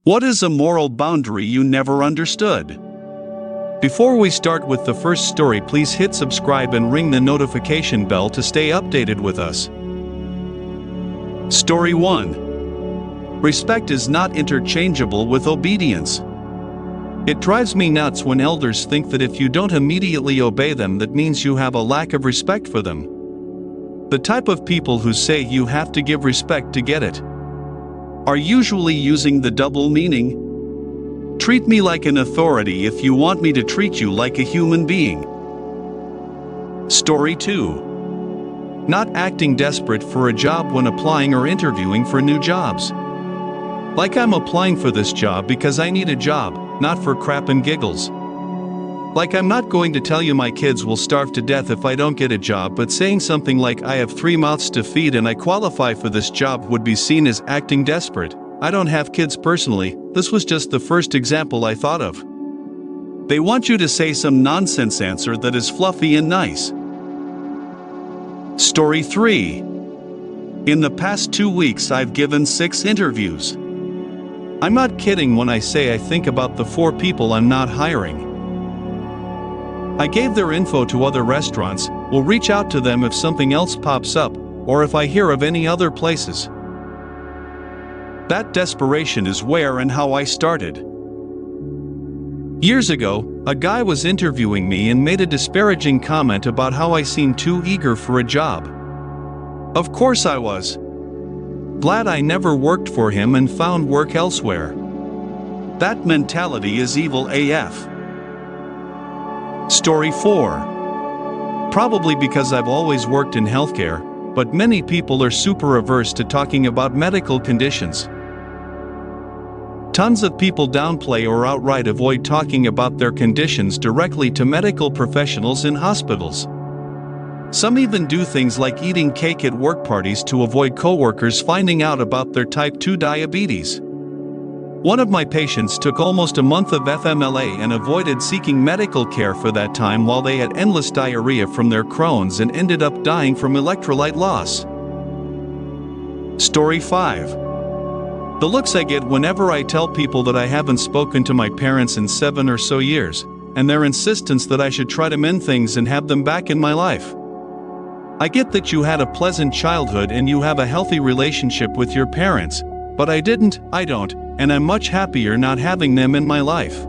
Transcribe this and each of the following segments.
What is a moral boundary you never understood? Before we start with the first story, please hit subscribe and ring the notification bell to stay updated with us. Story 1. Respect is not interchangeable with obedience. It drives me nuts when elders think that if you don't immediately obey them, that means you have a lack of respect for them. The type of people who say you have to give respect to get it are usually using the double meaning. Treat me like an authority if you want me to treat you like a human being. Story 2. Not acting desperate for a job when applying or interviewing for new jobs. Like I'm applying for this job because I need a job, not for crap and giggles. Like I'm not going to tell you my kids will starve to death if I don't get a job, but saying something like I have 3 mouths to feed and I qualify for this job would be seen as acting desperate. I don't have kids personally, this was just the first example I thought of. They want you to say some nonsense answer that is fluffy and nice. Story 3. In the past 2 weeks I've given 6 interviews. I'm not kidding when I say I think about the 4 people I'm not hiring. I gave their info to other restaurants, will reach out to them if something else pops up, or if I hear of any other places. That desperation is where and how I started. Years ago, a guy was interviewing me and made a disparaging comment about how I seemed too eager for a job. Of course I was. Glad I never worked for him and found work elsewhere. That mentality is evil AF. Story 4. Probably because I've always worked in healthcare, but many people are super averse to talking about medical conditions. Tons of people downplay or outright avoid talking about their conditions directly to medical professionals in hospitals. Some even do things like eating cake at work parties to avoid coworkers finding out about their type 2 diabetes. One of my patients took almost a month of FMLA and avoided seeking medical care for that time while they had endless diarrhea from their Crohn's and ended up dying from electrolyte loss. Story 5. The looks I get whenever I tell people that I haven't spoken to my parents in 7 or so years, and their insistence that I should try to mend things and have them back in my life. I get that you had a pleasant childhood and you have a healthy relationship with your parents, but I don't, and I'm much happier not having them in my life.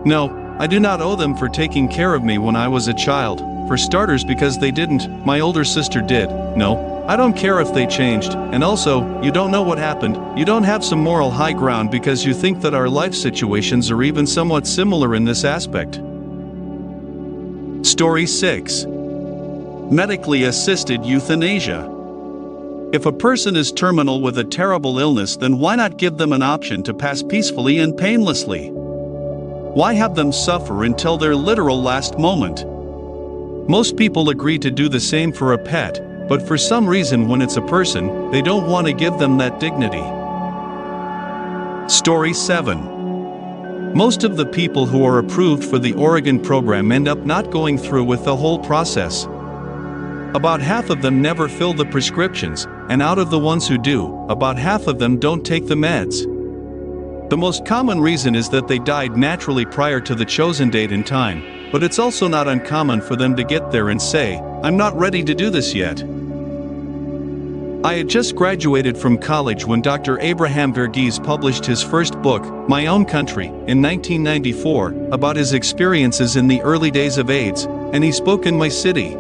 No, I do not owe them for taking care of me when I was a child, for starters because they didn't, my older sister did. No, I don't care if they changed, and also, you don't know what happened, you don't have some moral high ground because you think that our life situations are even somewhat similar in this aspect. Story 6. Medically assisted euthanasia. If a person is terminal with a terrible illness, then why not give them an option to pass peacefully and painlessly? Why have them suffer until their literal last moment? Most people agree to do the same for a pet, but for some reason when it's a person, they don't want to give them that dignity. Story 7. Most of the people who are approved for the Oregon program end up not going through with the whole process. About half of them never fill the prescriptions, and out of the ones who do, about half of them don't take the meds. The most common reason is that they died naturally prior to the chosen date and time, but it's also not uncommon for them to get there and say, "I'm not ready to do this yet." I had just graduated from college when Dr. Abraham Verghese published his first book, My Own Country, in 1994, about his experiences in the early days of AIDS, and he spoke in my city.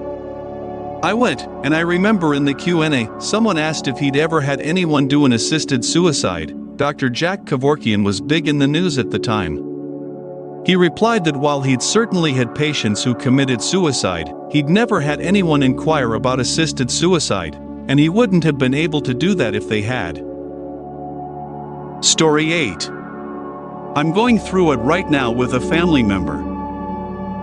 I went, and I remember in the Q&A, someone asked if he'd ever had anyone do an assisted suicide. Dr. Jack Kevorkian was big in the news at the time. He replied that while he'd certainly had patients who committed suicide, he'd never had anyone inquire about assisted suicide, and he wouldn't have been able to do that if they had. Story 8. I'm going through it right now with a family member.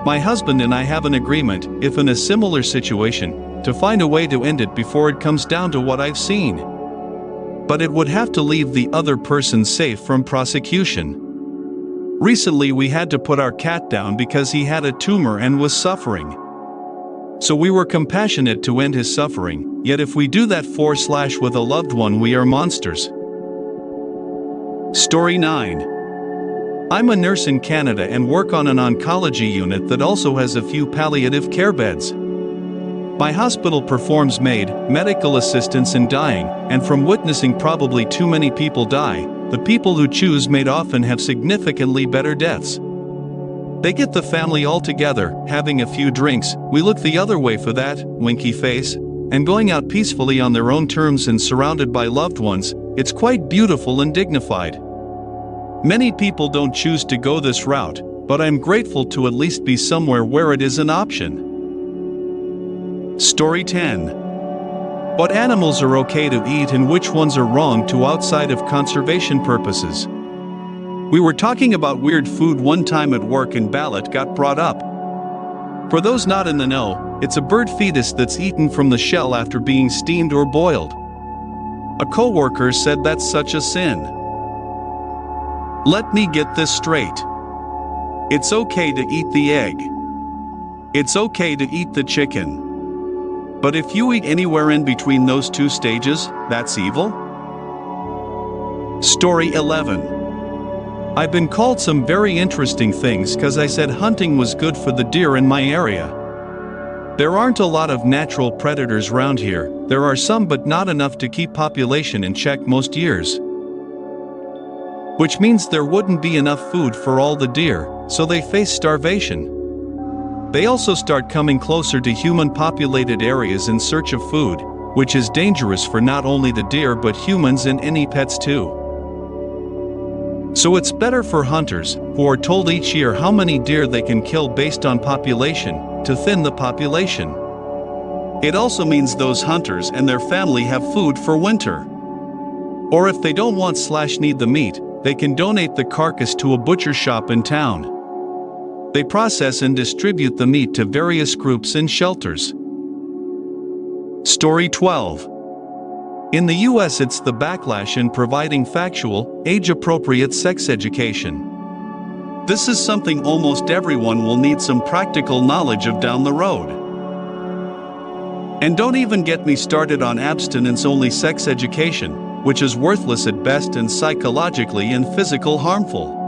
My husband and I have an agreement, if in a similar situation, to find a way to end it before it comes down to what I've seen. But it would have to leave the other person safe from prosecution. Recently we had to put our cat down because he had a tumor and was suffering. So we were compassionate to end his suffering, yet if we do that with a loved one we are monsters. Story 9. I'm a nurse in Canada and work on an oncology unit that also has a few palliative care beds. My hospital performs MAID, medical assistance in dying, and from witnessing probably too many people die, the people who choose MAID often have significantly better deaths. They get the family all together, having a few drinks, we look the other way for that, winky face, and going out peacefully on their own terms and surrounded by loved ones. It's quite beautiful and dignified. Many people don't choose to go this route, but I'm grateful to at least be somewhere where it is an option. Story 10. What animals are okay to eat and which ones are wrong to outside of conservation purposes? We were talking about weird food one time at work and Ballot got brought up. For those not in the know, it's a bird fetus that's eaten from the shell after being steamed or boiled. A coworker said that's such a sin. Let me get this straight. It's okay to eat the egg. It's okay to eat the chicken. But if you eat anywhere in between those two stages, that's evil? Story 11. I've been called some very interesting things because I said hunting was good for the deer in my area. There aren't a lot of natural predators around here. There are some, but not enough to keep population in check most years. Which means there wouldn't be enough food for all the deer, so they face starvation. They also start coming closer to human-populated areas in search of food, which is dangerous for not only the deer but humans and any pets too. So it's better for hunters, who are told each year how many deer they can kill based on population, to thin the population. It also means those hunters and their family have food for winter. Or if they don't want/need the meat, they can donate the carcass to a butcher shop in town. They process and distribute the meat to various groups and shelters. Story 12. In the US, it's the backlash in providing factual, age-appropriate sex education. This is something almost everyone will need some practical knowledge of down the road. And don't even get me started on abstinence-only sex education, which is worthless at best and psychologically and physically harmful.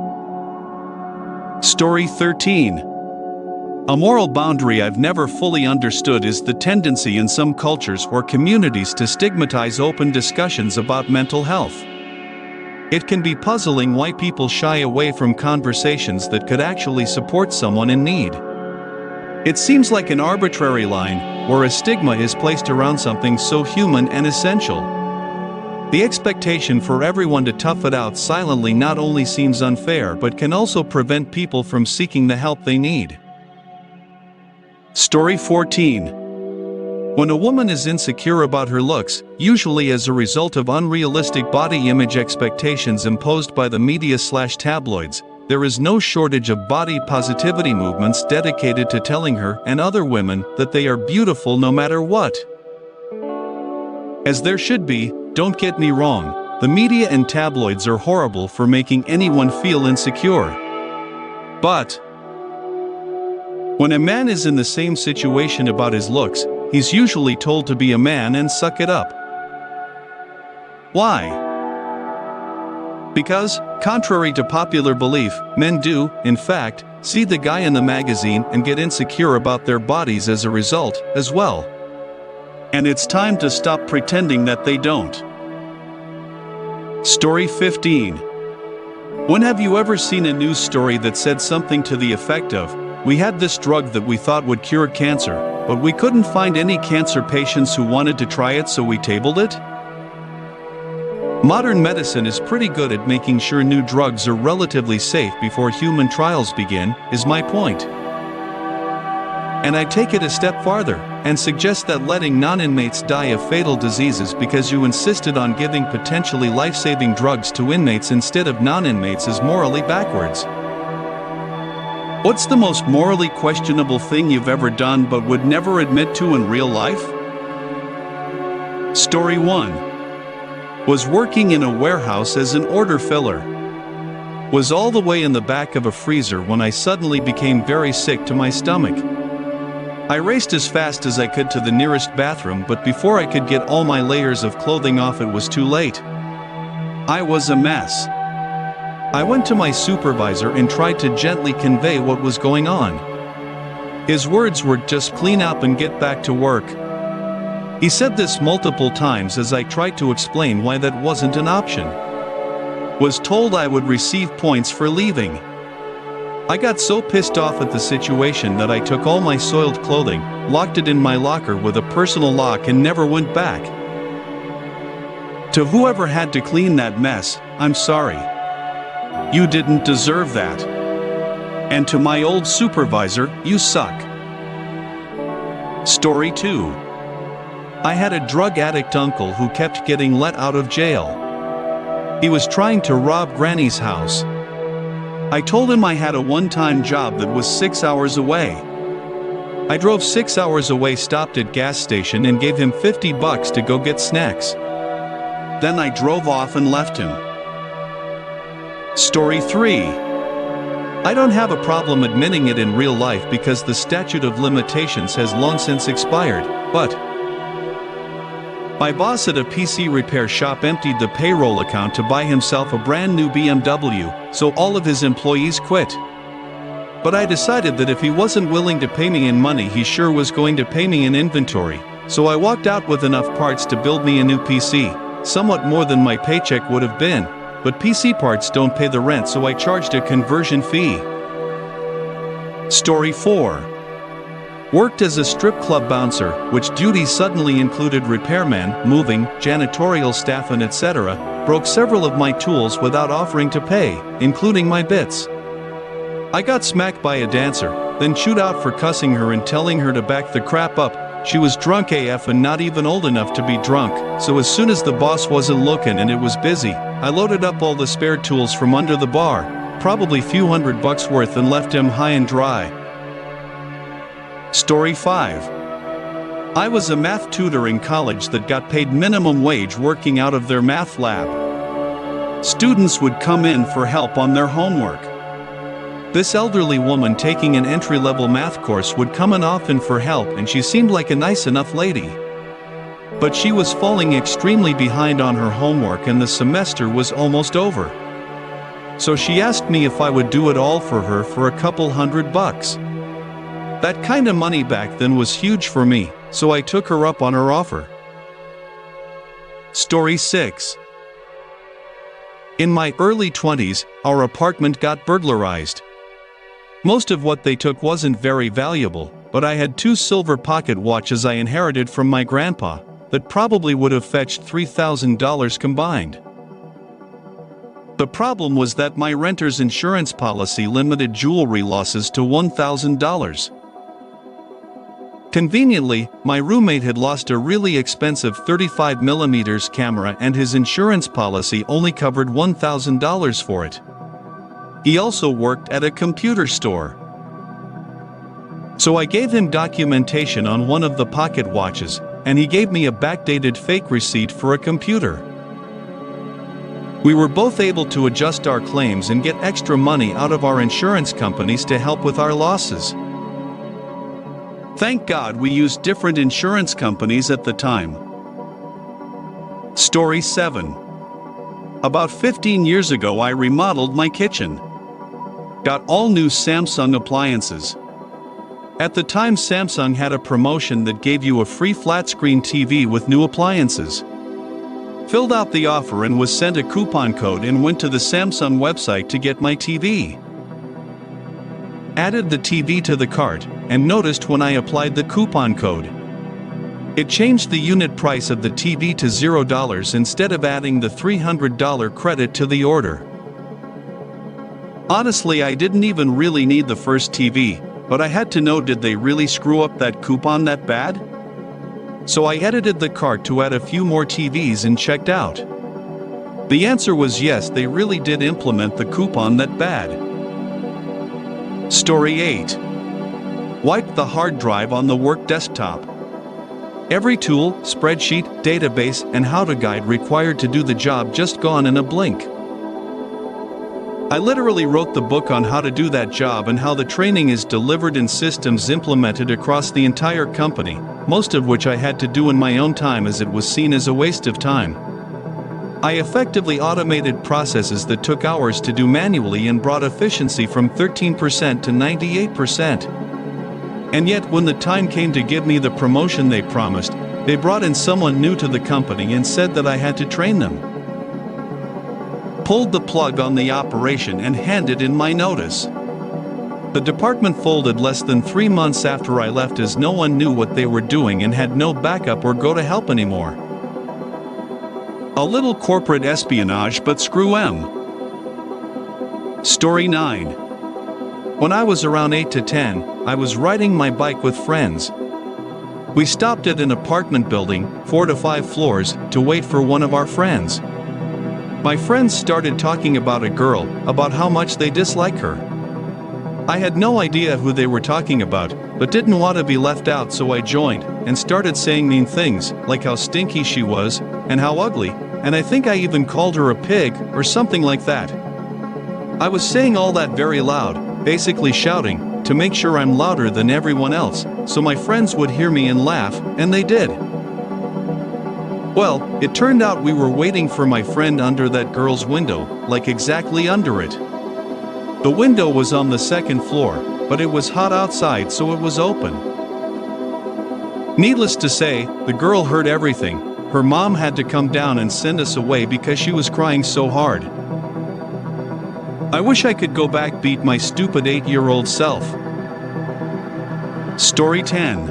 Story 13. A moral boundary I've never fully understood is the tendency in some cultures or communities to stigmatize open discussions about mental health. It can be puzzling why people shy away from conversations that could actually support someone in need. It seems like an arbitrary line, where a stigma is placed around something so human and essential. The expectation for everyone to tough it out silently not only seems unfair but can also prevent people from seeking the help they need. Story 14. When a woman is insecure about her looks, usually as a result of unrealistic body image expectations imposed by the media/tabloids, there is no shortage of body positivity movements dedicated to telling her and other women that they are beautiful no matter what. As there should be. Don't get me wrong, the media and tabloids are horrible for making anyone feel insecure. But when a man is in the same situation about his looks, he's usually told to be a man and suck it up. Why? Because, contrary to popular belief, men do, in fact, see the guy in the magazine and get insecure about their bodies as a result, as well. And it's time to stop pretending that they don't. Story 15. When have you ever seen a news story that said something to the effect of, "We had this drug that we thought would cure cancer, but we couldn't find any cancer patients who wanted to try it, so we tabled it"? Modern medicine is pretty good at making sure new drugs are relatively safe before human trials begin, is my point. And I take it a step farther, and suggest that letting non-inmates die of fatal diseases because you insisted on giving potentially life-saving drugs to inmates instead of non-inmates is morally backwards. What's the most morally questionable thing you've ever done but would never admit to in real life? Story 1. Was working in a warehouse as an order filler. Was all the way in the back of a freezer when I suddenly became very sick to my stomach. I raced as fast as I could to the nearest bathroom, but before I could get all my layers of clothing off, it was too late. I was a mess. I went to my supervisor and tried to gently convey what was going on. His words were just clean up and get back to work. He said this multiple times as I tried to explain why that wasn't an option. Was told I would receive points for leaving. I got so pissed off at the situation that I took all my soiled clothing, locked it in my locker with a personal lock and never went back. To whoever had to clean that mess, I'm sorry. You didn't deserve that. And to my old supervisor, you suck. Story 2. I had a drug addict uncle who kept getting let out of jail. He was trying to rob Granny's house. I told him I had a one-time job that was 6 hours away. I drove 6 hours away, stopped at gas station and gave him $50 to go get snacks. Then I drove off and left him. Story 3. I don't have a problem admitting it in real life because the statute of limitations has long since expired, but my boss at a PC repair shop emptied the payroll account to buy himself a brand new BMW, so all of his employees quit. But I decided that if he wasn't willing to pay me in money, he sure was going to pay me in inventory, so I walked out with enough parts to build me a new PC, somewhat more than my paycheck would have been. But PC parts don't pay the rent, so I charged a conversion fee. Story 4. Worked as a strip club bouncer, which duties suddenly included repairman, moving, janitorial staff and etc. Broke several of my tools without offering to pay, including my bits. I got smacked by a dancer, then chewed out for cussing her and telling her to back the crap up. She was drunk AF and not even old enough to be drunk, so as soon as the boss wasn't looking and it was busy, I loaded up all the spare tools from under the bar, probably few $100 worth, and left him high and dry. Story 5. I was a math tutor in college that got paid minimum wage working out of their math lab. Students would come in for help on their homework. This elderly woman taking an entry-level math course would come in often for help, and she seemed like a nice enough lady. But she was falling extremely behind on her homework and the semester was almost over. So she asked me if I would do it all for her for a couple $100. That kind of money back then was huge for me, so I took her up on her offer. Story 6. In my early 20s, our apartment got burglarized. Most of what they took wasn't very valuable, but I had 2 silver pocket watches I inherited from my grandpa that probably would have fetched $3,000 combined. The problem was that my renter's insurance policy limited jewelry losses to $1,000. Conveniently, my roommate had lost a really expensive 35mm camera and his insurance policy only covered $1,000 for it. He also worked at a computer store. So I gave him documentation on one of the pocket watches, and he gave me a backdated fake receipt for a computer. We were both able to adjust our claims and get extra money out of our insurance companies to help with our losses. Thank God we used different insurance companies at the time. Story 7. About 15 years ago, I remodeled my kitchen. Got all new Samsung appliances. At the time, Samsung had a promotion that gave you a free flat-screen TV with new appliances. Filled out the offer and was sent a coupon code and went to the Samsung website to get my TV. Added the TV to the cart and noticed when I applied the coupon code, it changed the unit price of the TV to $0 instead of adding the $300 credit to the order. Honestly, I didn't even really need the first TV, but I had to know, did they really screw up that coupon that bad? So I edited the cart to add a few more TVs and checked out. The answer was yes, they really did implement the coupon that bad. Story 8. Wiped the hard drive on the work desktop. Every tool, spreadsheet, database, and how-to guide required to do the job just gone in a blink. I literally wrote the book on how to do that job and how the training is delivered and systems implemented across the entire company, most of which I had to do in my own time as it was seen as a waste of time. I effectively automated processes that took hours to do manually and brought efficiency from 13% to 98%. And yet, when the time came to give me the promotion they promised, they brought in someone new to the company and said that I had to train them. Pulled the plug on the operation and handed in my notice. The department folded less than 3 months after I left, as no one knew what they were doing and had no backup or go to help anymore. A little corporate espionage, but screw 'em. Story 9. When I was around 8 to 10, I was riding my bike with friends. We stopped at an apartment building, 4 to 5 floors, to wait for one of our friends. My friends started talking about a girl, about how much they dislike her. I had no idea who they were talking about, but didn't want to be left out, so I joined, and started saying mean things, like how stinky she was, and how ugly, and I think I even called her a pig, or something like that. I was saying all that very loud, basically shouting, to make sure I'm louder than everyone else, so my friends would hear me and laugh, and they did. Well, it turned out we were waiting for my friend under that girl's window, like exactly under it. The window was on the 2nd floor, but it was hot outside, so it was open. Needless to say, the girl heard everything. Her mom had to come down and send us away because she was crying so hard. I wish I could go back, beat my stupid 8-year-old self. Story 10.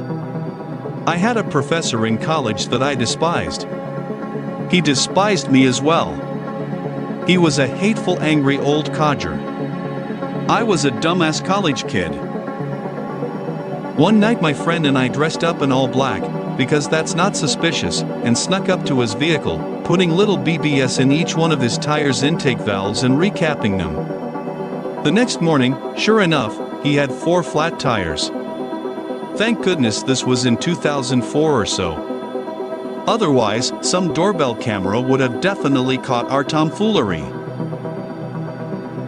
I had a professor in college that I despised. He despised me as well. He was a hateful, angry old codger. I was a dumbass college kid. One night my friend and I dressed up in all black, because that's not suspicious, and snuck up to his vehicle, putting little BBS in each one of his tires' intake valves and recapping them. The next morning, sure enough, he had 4 flat tires. Thank goodness this was in 2004 or so. Otherwise, some doorbell camera would have definitely caught our tomfoolery.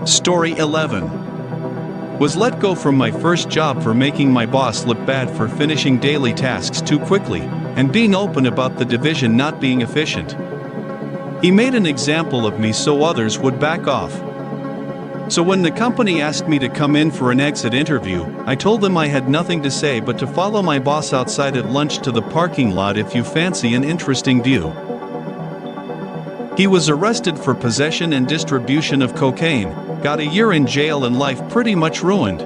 Story 11. Was let go from my first job for making my boss look bad for finishing daily tasks too quickly, and being open about the division not being efficient. He made an example of me so others would back off. So when the company asked me to come in for an exit interview, I told them I had nothing to say but to follow my boss outside at lunch to the parking lot if you fancy an interesting view. He was arrested for possession and distribution of cocaine, got a year in jail, and life pretty much ruined.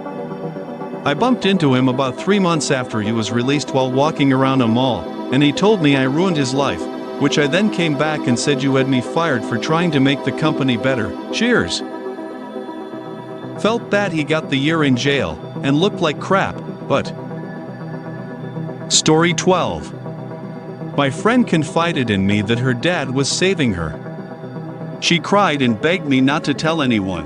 I bumped into him about 3 months after he was released while walking around a mall, and he told me I ruined his life, which I then came back and said, "You had me fired for trying to make the company better. Cheers." Felt bad he got the year in jail, and looked like crap, but... Story 12. My friend confided in me that her dad was saving her. She cried and begged me not to tell anyone.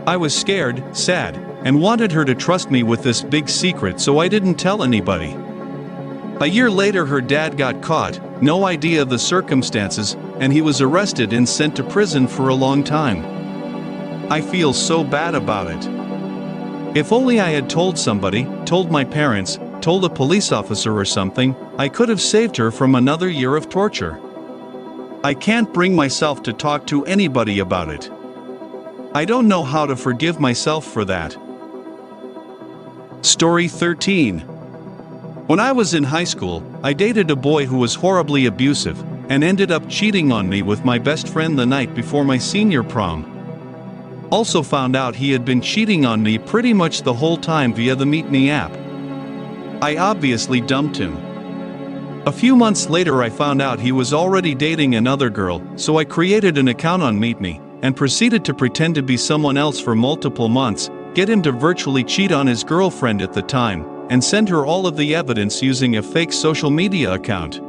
I was scared, sad, and wanted her to trust me with this big secret, so I didn't tell anybody. A year later her dad got caught, no idea of the circumstances, and he was arrested and sent to prison for a long time. I feel so bad about it. If only I had told somebody, told my parents, told a police officer or something, I could have saved her from another year of torture. I can't bring myself to talk to anybody about it. I don't know how to forgive myself for that. Story 13. When I was in high school, I dated a boy who was horribly abusive, and ended up cheating on me with my best friend the night before my senior prom. Also found out he had been cheating on me pretty much the whole time via the Meet Me app. I obviously dumped him. A few months later I found out he was already dating another girl, so I created an account on Meet Me, and proceeded to pretend to be someone else for multiple months, get him to virtually cheat on his girlfriend at the time, and send her all of the evidence using a fake social media account.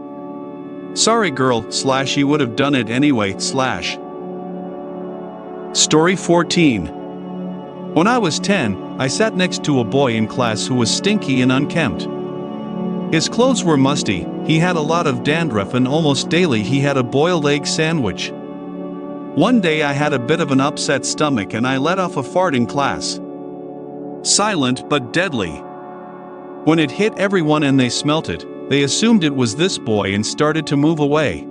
Sorry girl, / he would have done it anyway, / Story 14. When I was 10, I sat next to a boy in class who was stinky and unkempt. His clothes were musty, he had a lot of dandruff, and almost daily he had a boiled egg sandwich. One day I had a bit of an upset stomach and I let off a fart in class. Silent but deadly. When it hit everyone and they smelt it, they assumed it was this boy and started to move away.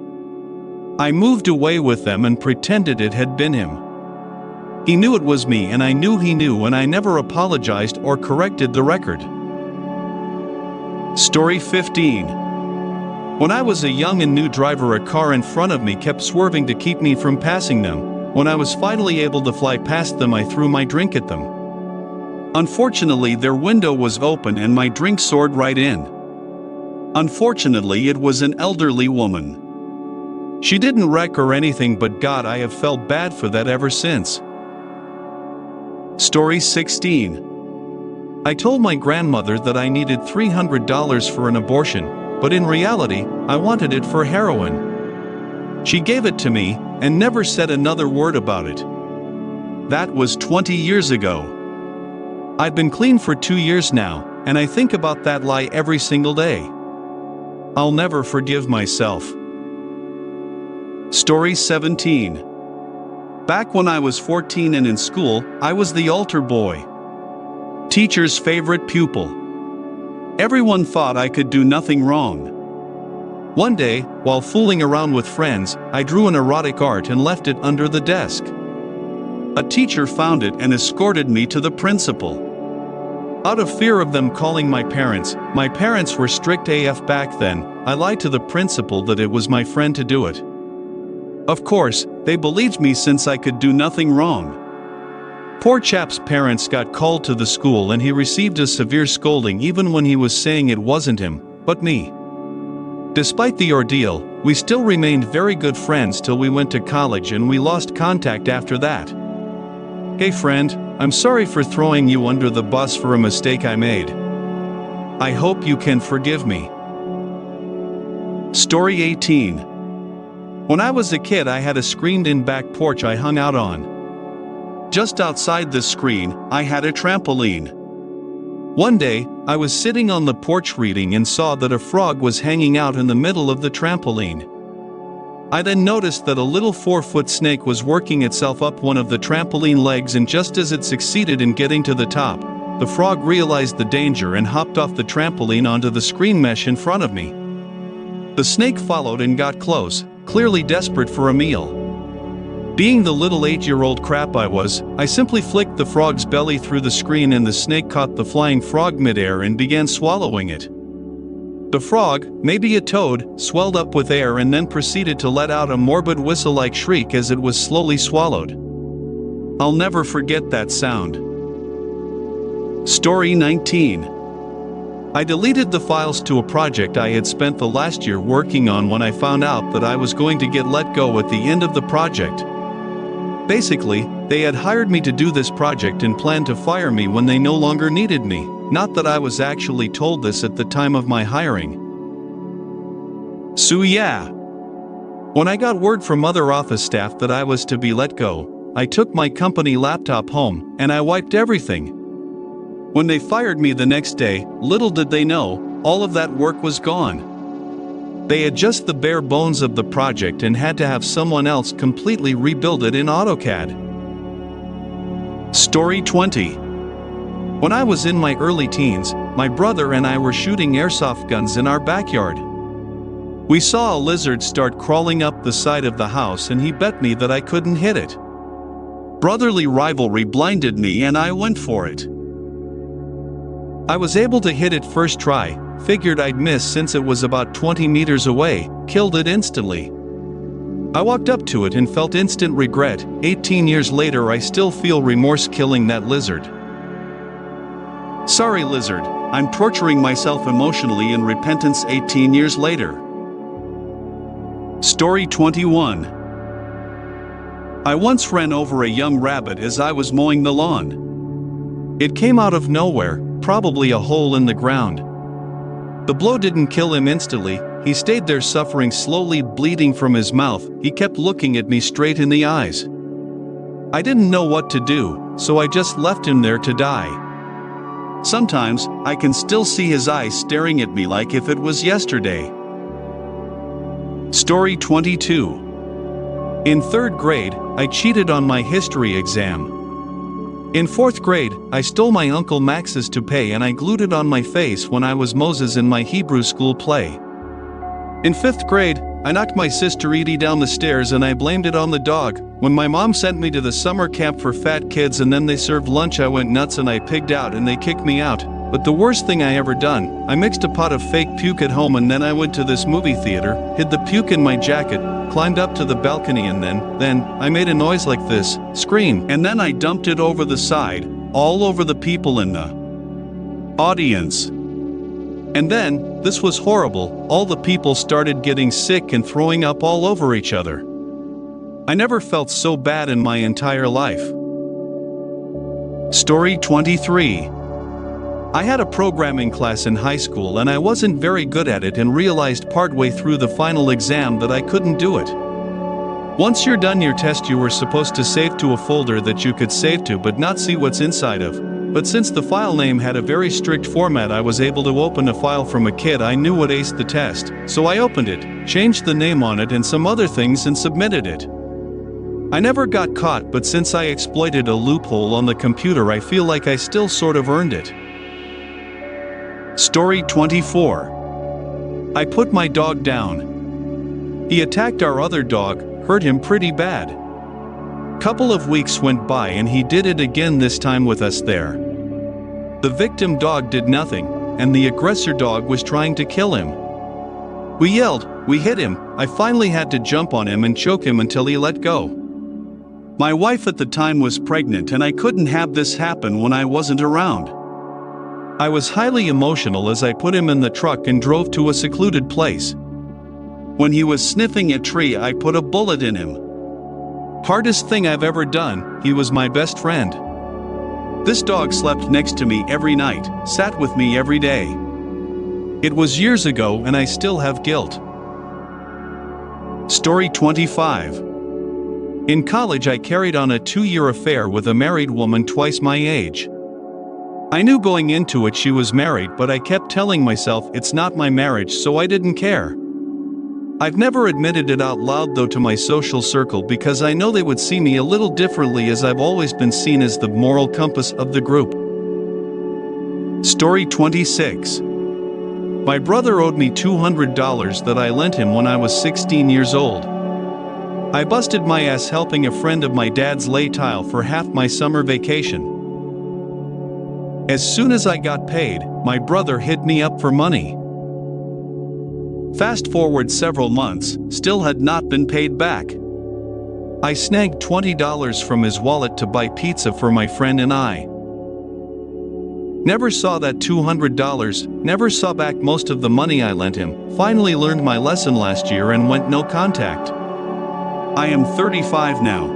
I moved away with them and pretended it had been him. He knew it was me and I knew he knew, and I never apologized or corrected the record. Story 15. When I was a young and new driver, a car in front of me kept swerving to keep me from passing them. When I was finally able to fly past them, I threw my drink at them. Unfortunately, their window was open and my drink soared right in. Unfortunately, it was an elderly woman. She didn't wreck or anything, but God, I have felt bad for that ever since. Story 16. I told my grandmother that I needed $300 for an abortion, but in reality, I wanted it for heroin. She gave it to me and never said another word about it. That was 20 years ago. I've been clean for 2 years now, and I think about that lie every single day. I'll never forgive myself. Story 17. Back when I was 14 and in school, I was the altar boy. Teacher's favorite pupil. Everyone thought I could do nothing wrong. One day, while fooling around with friends, I drew an erotic art and left it under the desk. A teacher found it and escorted me to the principal. Out of fear of them calling my parents were strict AF back then, I lied to the principal that it was my friend to do it. Of course, they believed me since I could do nothing wrong. Poor chap's parents got called to the school and he received a severe scolding even when he was saying it wasn't him, but me. Despite the ordeal, we still remained very good friends till we went to college and we lost contact after that. Hey friend, I'm sorry for throwing you under the bus for a mistake I made. I hope you can forgive me. Story 18. When I was a kid, I had a screened-in back porch I hung out on. Just outside the screen, I had a trampoline. One day, I was sitting on the porch reading and saw that a frog was hanging out in the middle of the trampoline. I then noticed that a little 4-foot snake was working itself up one of the trampoline legs, and just as it succeeded in getting to the top, the frog realized the danger and hopped off the trampoline onto the screen mesh in front of me. The snake followed and got close, clearly desperate for a meal. Being the little 8-year-old crap I was, I simply flicked the frog's belly through the screen and the snake caught the flying frog midair and began swallowing it. The frog, maybe a toad, swelled up with air and then proceeded to let out a morbid whistle-like shriek as it was slowly swallowed. I'll never forget that sound. Story 19. I deleted the files to a project I had spent the last year working on when I found out that I was going to get let go at the end of the project. Basically, they had hired me to do this project and planned to fire me when they no longer needed me, not that I was actually told this at the time of my hiring. So yeah. When I got word from other office staff that I was to be let go, I took my company laptop home and I wiped everything. When they fired me the next day, little did they know, all of that work was gone. They had just the bare bones of the project and had to have someone else completely rebuild it in AutoCAD. Story 20. When I was in my early teens, my brother and I were shooting airsoft guns in our backyard. We saw a lizard start crawling up the side of the house and he bet me that I couldn't hit it. Brotherly rivalry blinded me and I went for it. I was able to hit it first try, figured I'd miss since it was about 20 meters away, killed it instantly. I walked up to it and felt instant regret. 18 years later I still feel remorse killing that lizard. Sorry lizard, I'm torturing myself emotionally in repentance 18 years later. Story 21. I once ran over a young rabbit as I was mowing the lawn. It came out of nowhere, probably a hole in the ground. The blow didn't kill him instantly, he stayed there suffering, slowly bleeding from his mouth. He kept looking at me straight in the eyes. I didn't know what to do, so I just left him there to die. Sometimes, I can still see his eyes staring at me like if it was yesterday. Story 22. In 3rd grade, I cheated on my history exam. In 4th grade, I stole my Uncle Max's toupee and I glued it on my face when I was Moses in my Hebrew school play. In 5th grade, I knocked my sister Edie down the stairs and I blamed it on the dog. When my mom sent me to the summer camp for fat kids and then they served lunch, I went nuts and I pigged out and they kicked me out. But the worst thing I ever done, I mixed a pot of fake puke at home and then I went to this movie theater, hid the puke in my jacket, climbed up to the balcony and then I made a noise like this, scream, and then I dumped it over the side, all over the people in the audience. And then, this was horrible, all the people started getting sick and throwing up all over each other. I never felt so bad in my entire life. Story 23. I had a programming class in high school and I wasn't very good at it and realized partway through the final exam that I couldn't do it. Once you're done your test, you were supposed to save to a folder that you could save to but not see what's inside of. But since the file name had a very strict format, I was able to open a file from a kid I knew would ace the test. So I opened it, changed the name on it and some other things and submitted it. I never got caught, but since I exploited a loophole on the computer, I feel like I still sort of earned it. Story 24. I put my dog down. He attacked our other dog, hurt him pretty bad. Couple of weeks went by and he did it again, this time with us there. The victim dog did nothing, and the aggressor dog was trying to kill him. We yelled, we hit him, I finally had to jump on him and choke him until he let go. My wife at the time was pregnant and I couldn't have this happen when I wasn't around. I was highly emotional as I put him in the truck and drove to a secluded place. When he was sniffing a tree, I put a bullet in him. Hardest thing I've ever done, he was my best friend. This dog slept next to me every night, sat with me every day. It was years ago and I still have guilt. Story 25. In college I carried on a 2-year affair with a married woman twice my age. I knew going into it she was married, but I kept telling myself it's not my marriage, so I didn't care. I've never admitted it out loud though to my social circle because I know they would see me a little differently, as I've always been seen as the moral compass of the group. Story 26. My brother owed me $200 that I lent him when I was 16 years old. I busted my ass helping a friend of my dad's lay tile for half my summer vacation. As soon as I got paid, my brother hit me up for money. Fast forward several months, still had not been paid back. I snagged $20 from his wallet to buy pizza for my friend and I. Never saw that $200, never saw back most of the money I lent him. Finally learned my lesson last year and went no contact. I am 35 now.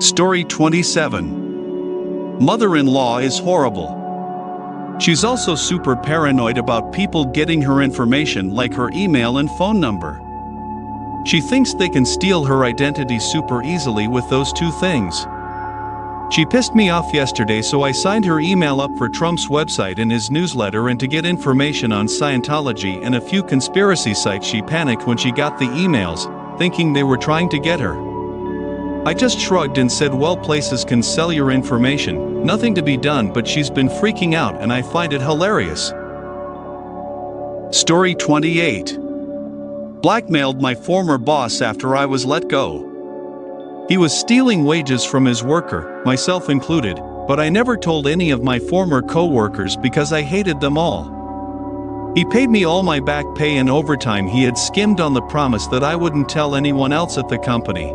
Story 27. Mother-in-law is horrible. She's also super paranoid about people getting her information, like her email and phone number. She thinks they can steal her identity super easily with those two things. She pissed me off yesterday, so I signed her email up for Trump's website and his newsletter, and to get information on Scientology and a few conspiracy sites. She panicked when she got the emails, thinking they were trying to get her. I just shrugged and said, well, places can sell your information, nothing to be done, but she's been freaking out and I find it hilarious. Story 28. Blackmailed my former boss after I was let go. He was stealing wages from his worker, myself included, but I never told any of my former co-workers because I hated them all. He paid me all my back pay and overtime he had skimmed on the promise that I wouldn't tell anyone else at the company.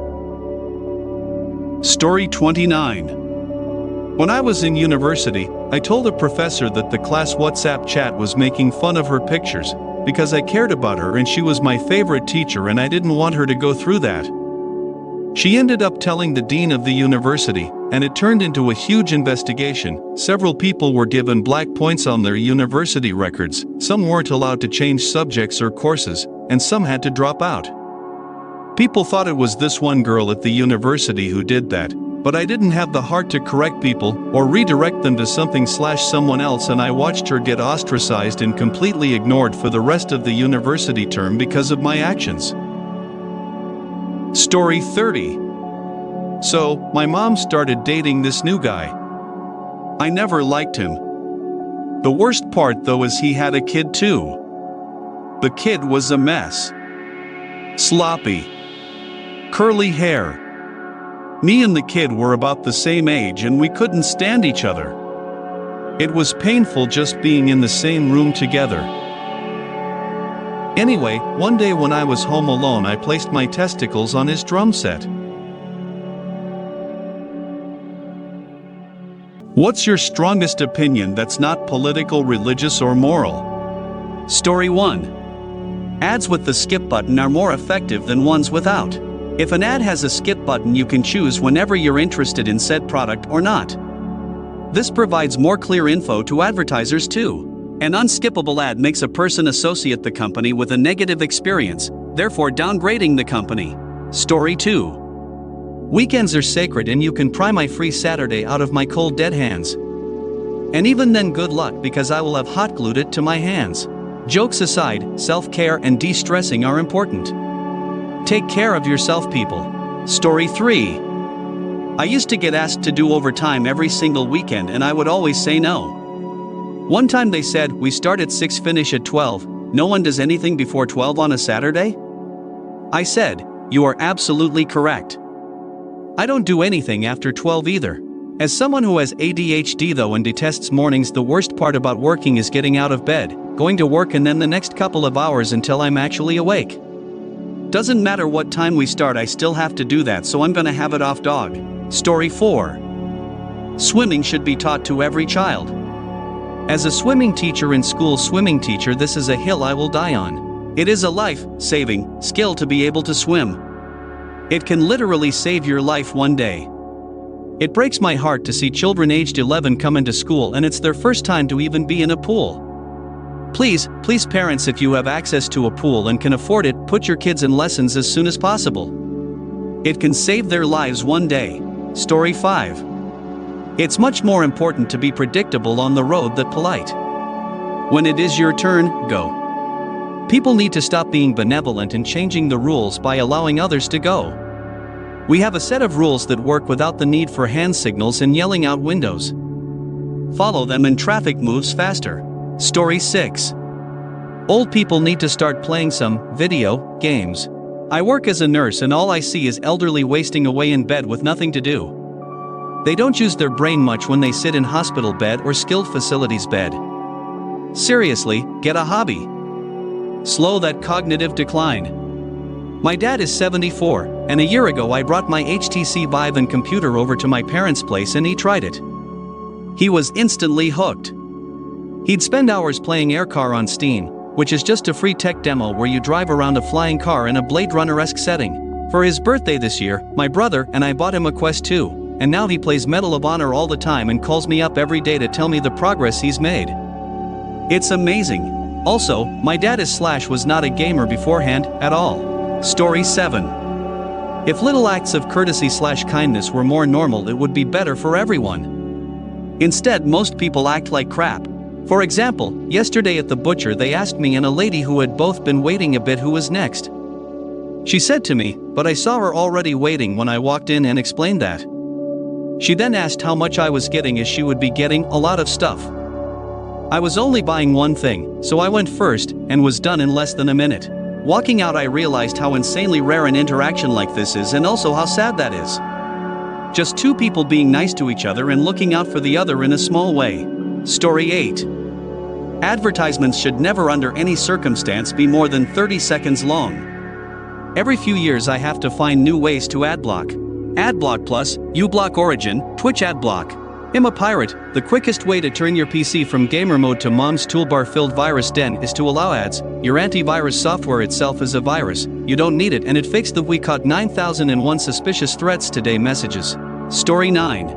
Story 29. When I was in university, I told a professor that the class WhatsApp chat was making fun of her pictures, because I cared about her and she was my favorite teacher and I didn't want her to go through that. She ended up telling the dean of the university, and it turned into a huge investigation. Several people were given black points on their university records, some weren't allowed to change subjects or courses, and some had to drop out. People thought it was this one girl at the university who did that, but I didn't have the heart to correct people or redirect them to something/someone else, and I watched her get ostracized and completely ignored for the rest of the university term because of my actions. Story 30. So, my mom started dating this new guy. I never liked him. The worst part though is he had a kid too. The kid was a mess. Sloppy. Curly hair. Me and the kid were about the same age and we couldn't stand each other. It was painful just being in the same room together. Anyway, one day when I was home alone, I placed my testicles on his drum set. What's your strongest opinion that's not political, religious, or moral? Story 1. Ads with the skip button are more effective than ones without. If an ad has a skip button, you can choose whenever you're interested in said product or not. This provides more clear info to advertisers too. An unskippable ad makes a person associate the company with a negative experience, therefore downgrading the company. Story 2. Weekends are sacred and you can pry my free Saturday out of my cold dead hands. And even then, good luck, because I will have hot glued it to my hands. Jokes aside, self-care and de-stressing are important. Take care of yourself, people. Story 3. I used to get asked to do overtime every single weekend and I would always say no. One time they said, "We start at 6, finish at 12, no one does anything before 12 on a Saturday?" I said, "You are absolutely correct. I don't do anything after 12 either." As someone who has ADHD though and detests mornings, the worst part about working is getting out of bed, going to work and then the next couple of hours until I'm actually awake. Doesn't matter what time we start, I still have to do that, so I'm gonna have it off, dog. Story 4. Swimming should be taught to every child. As a swimming teacher in school swimming teacher, this is a hill I will die on. It is a life-saving skill to be able to swim. It can literally save your life one day. It breaks my heart to see children aged 11 come into school and it's their first time to even be in a pool. Please parents, if you have access to a pool and can afford it, put your kids in lessons as soon as possible. It can save their lives one day. Story 5. It's much more important to be predictable on the road than polite. When it is your turn, go. People need to stop being benevolent and changing the rules by allowing others to go. We have a set of rules that work without the need for hand signals and yelling out windows. Follow them and traffic moves faster. Story 6. Old people need to start playing some video games. I work as a nurse and all I see is elderly wasting away in bed with nothing to do. They don't use their brain much when they sit in hospital bed or skilled facilities bed. Seriously, get a hobby. Slow that cognitive decline. My dad is 74, and a year ago I brought my HTC Vive and computer over to my parents' place and he tried it. He was instantly hooked. He'd spend hours playing Aircar on Steam, which is just a free tech demo where you drive around a flying car in a Blade Runner-esque setting. For his birthday this year, my brother and I bought him a Quest 2, and now he plays Medal of Honor all the time and calls me up every day to tell me the progress he's made. It's amazing. Also, my dad was not a gamer beforehand at all. Story 7. If little acts of courtesy/kindness were more normal, it would be better for everyone. Instead, most people act like crap. For example, yesterday at the butcher they asked me and a lady who had both been waiting a bit who was next. She said to me, "But I saw her already waiting when I walked in," and explained that. She then asked how much I was getting, as she would be getting a lot of stuff. I was only buying one thing, so I went first, and was done in less than a minute. Walking out, I realized how insanely rare an interaction like this is, and also how sad that is. Just two people being nice to each other and looking out for the other in a small way. Story 8. Advertisements should never under any circumstance be more than 30 seconds long. Every few years I have to find new ways to adblock. Adblock Plus, uBlock Origin, Twitch Adblock. I'm a pirate. The quickest way to turn your PC from gamer mode to mom's toolbar-filled virus den is to allow ads. Your antivirus software itself is a virus. You don't need it, and it fakes the "We caught 9,001 suspicious threats today" messages. Story 9.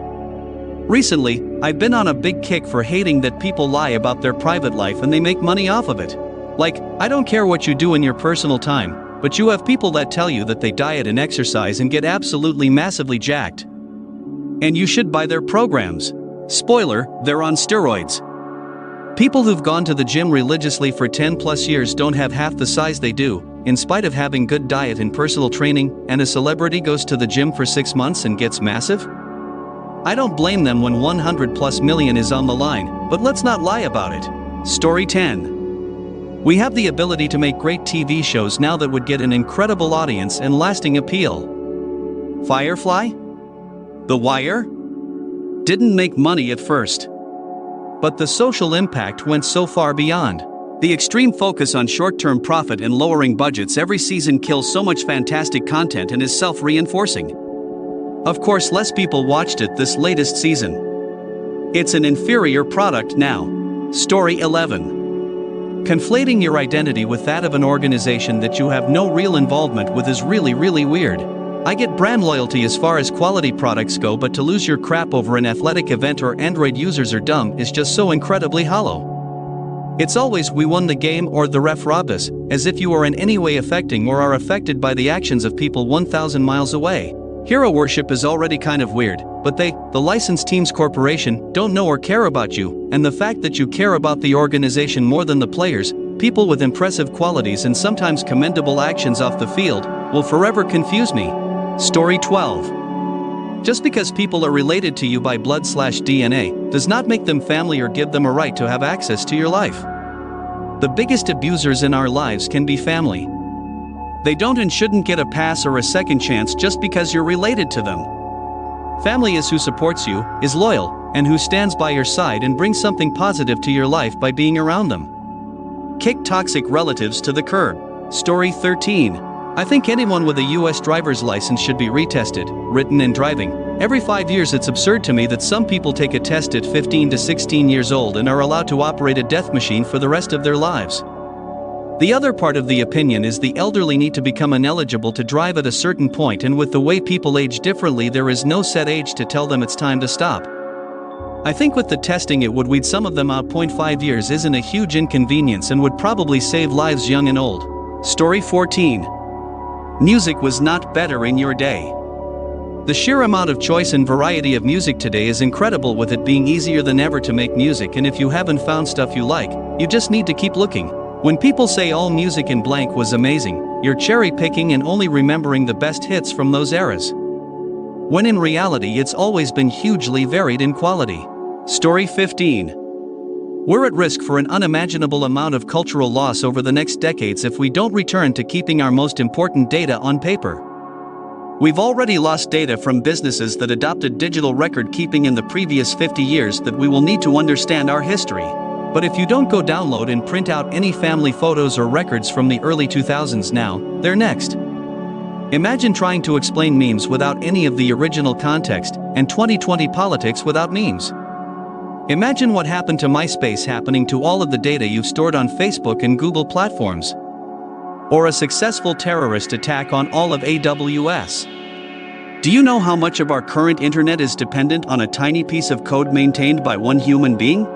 Recently, I've been on a big kick for hating that people lie about their private life and they make money off of it. Like, I don't care what you do in your personal time, but you have people that tell you that they diet and exercise and get absolutely massively jacked. And you should buy their programs. Spoiler, they're on steroids. People who've gone to the gym religiously for 10+ years don't have half the size they do, in spite of having good diet and personal training, and a celebrity goes to the gym for 6 months and gets massive? I don't blame them when 100+ million is on the line, but let's not lie about it. Story 10. We have the ability to make great TV shows now that would get an incredible audience and lasting appeal. Firefly? The Wire? Didn't make money at first. But the social impact went so far beyond. The extreme focus on short-term profit and lowering budgets every season kills so much fantastic content and is self-reinforcing. Of course, less people watched it this latest season. It's an inferior product now. Story 11. Conflating your identity with that of an organization that you have no real involvement with is really weird. I get brand loyalty as far as quality products go, but to lose your crap over an athletic event or Android users are dumb is just so incredibly hollow. It's always "we won the game" or "the ref robbed us," as if you are in any way affecting or are affected by the actions of people 1,000 miles away. Hero worship is already kind of weird, but they, the licensed teams corporation, don't know or care about you, and the fact that you care about the organization more than the players, people with impressive qualities and sometimes commendable actions off the field, will forever confuse me. Story 12. Just because people are related to you by blood/DNA does not make them family or give them a right to have access to your life. The biggest abusers in our lives can be family. They don't and shouldn't get a pass or a second chance just because you're related to them. Family is who supports you, is loyal, and who stands by your side and brings something positive to your life by being around them. Kick toxic relatives to the curb. Story 13. I think anyone with a US driver's license should be retested, written and driving, every 5 years. It's absurd to me that some people take a test at 15 to 16 years old and are allowed to operate a death machine for the rest of their lives. The other part of the opinion is the elderly need to become ineligible to drive at a certain point, and with the way people age differently, there is no set age to tell them it's time to stop. I think with the testing it would weed some of them out. 0.5 years isn't a huge inconvenience and would probably save lives young and old. Story 14. Music was not better in your day. The sheer amount of choice and variety of music today is incredible, with it being easier than ever to make music, and if you haven't found stuff you like, you just need to keep looking. When people say all music in blank was amazing, you're cherry picking and only remembering the best hits from those eras. When in reality it's always been hugely varied in quality. Story 15. We're at risk for an unimaginable amount of cultural loss over the next decades if we don't return to keeping our most important data on paper. We've already lost data from businesses that adopted digital record keeping in the previous 50 years that we will need to understand our history. But if you don't go download and print out any family photos or records from the early 2000s now, they're next. Imagine trying to explain memes without any of the original context, and 2020 politics without memes. Imagine what happened to MySpace happening to all of the data you've stored on Facebook and Google platforms. Or a successful terrorist attack on all of AWS. Do you know how much of our current internet is dependent on a tiny piece of code maintained by one human being?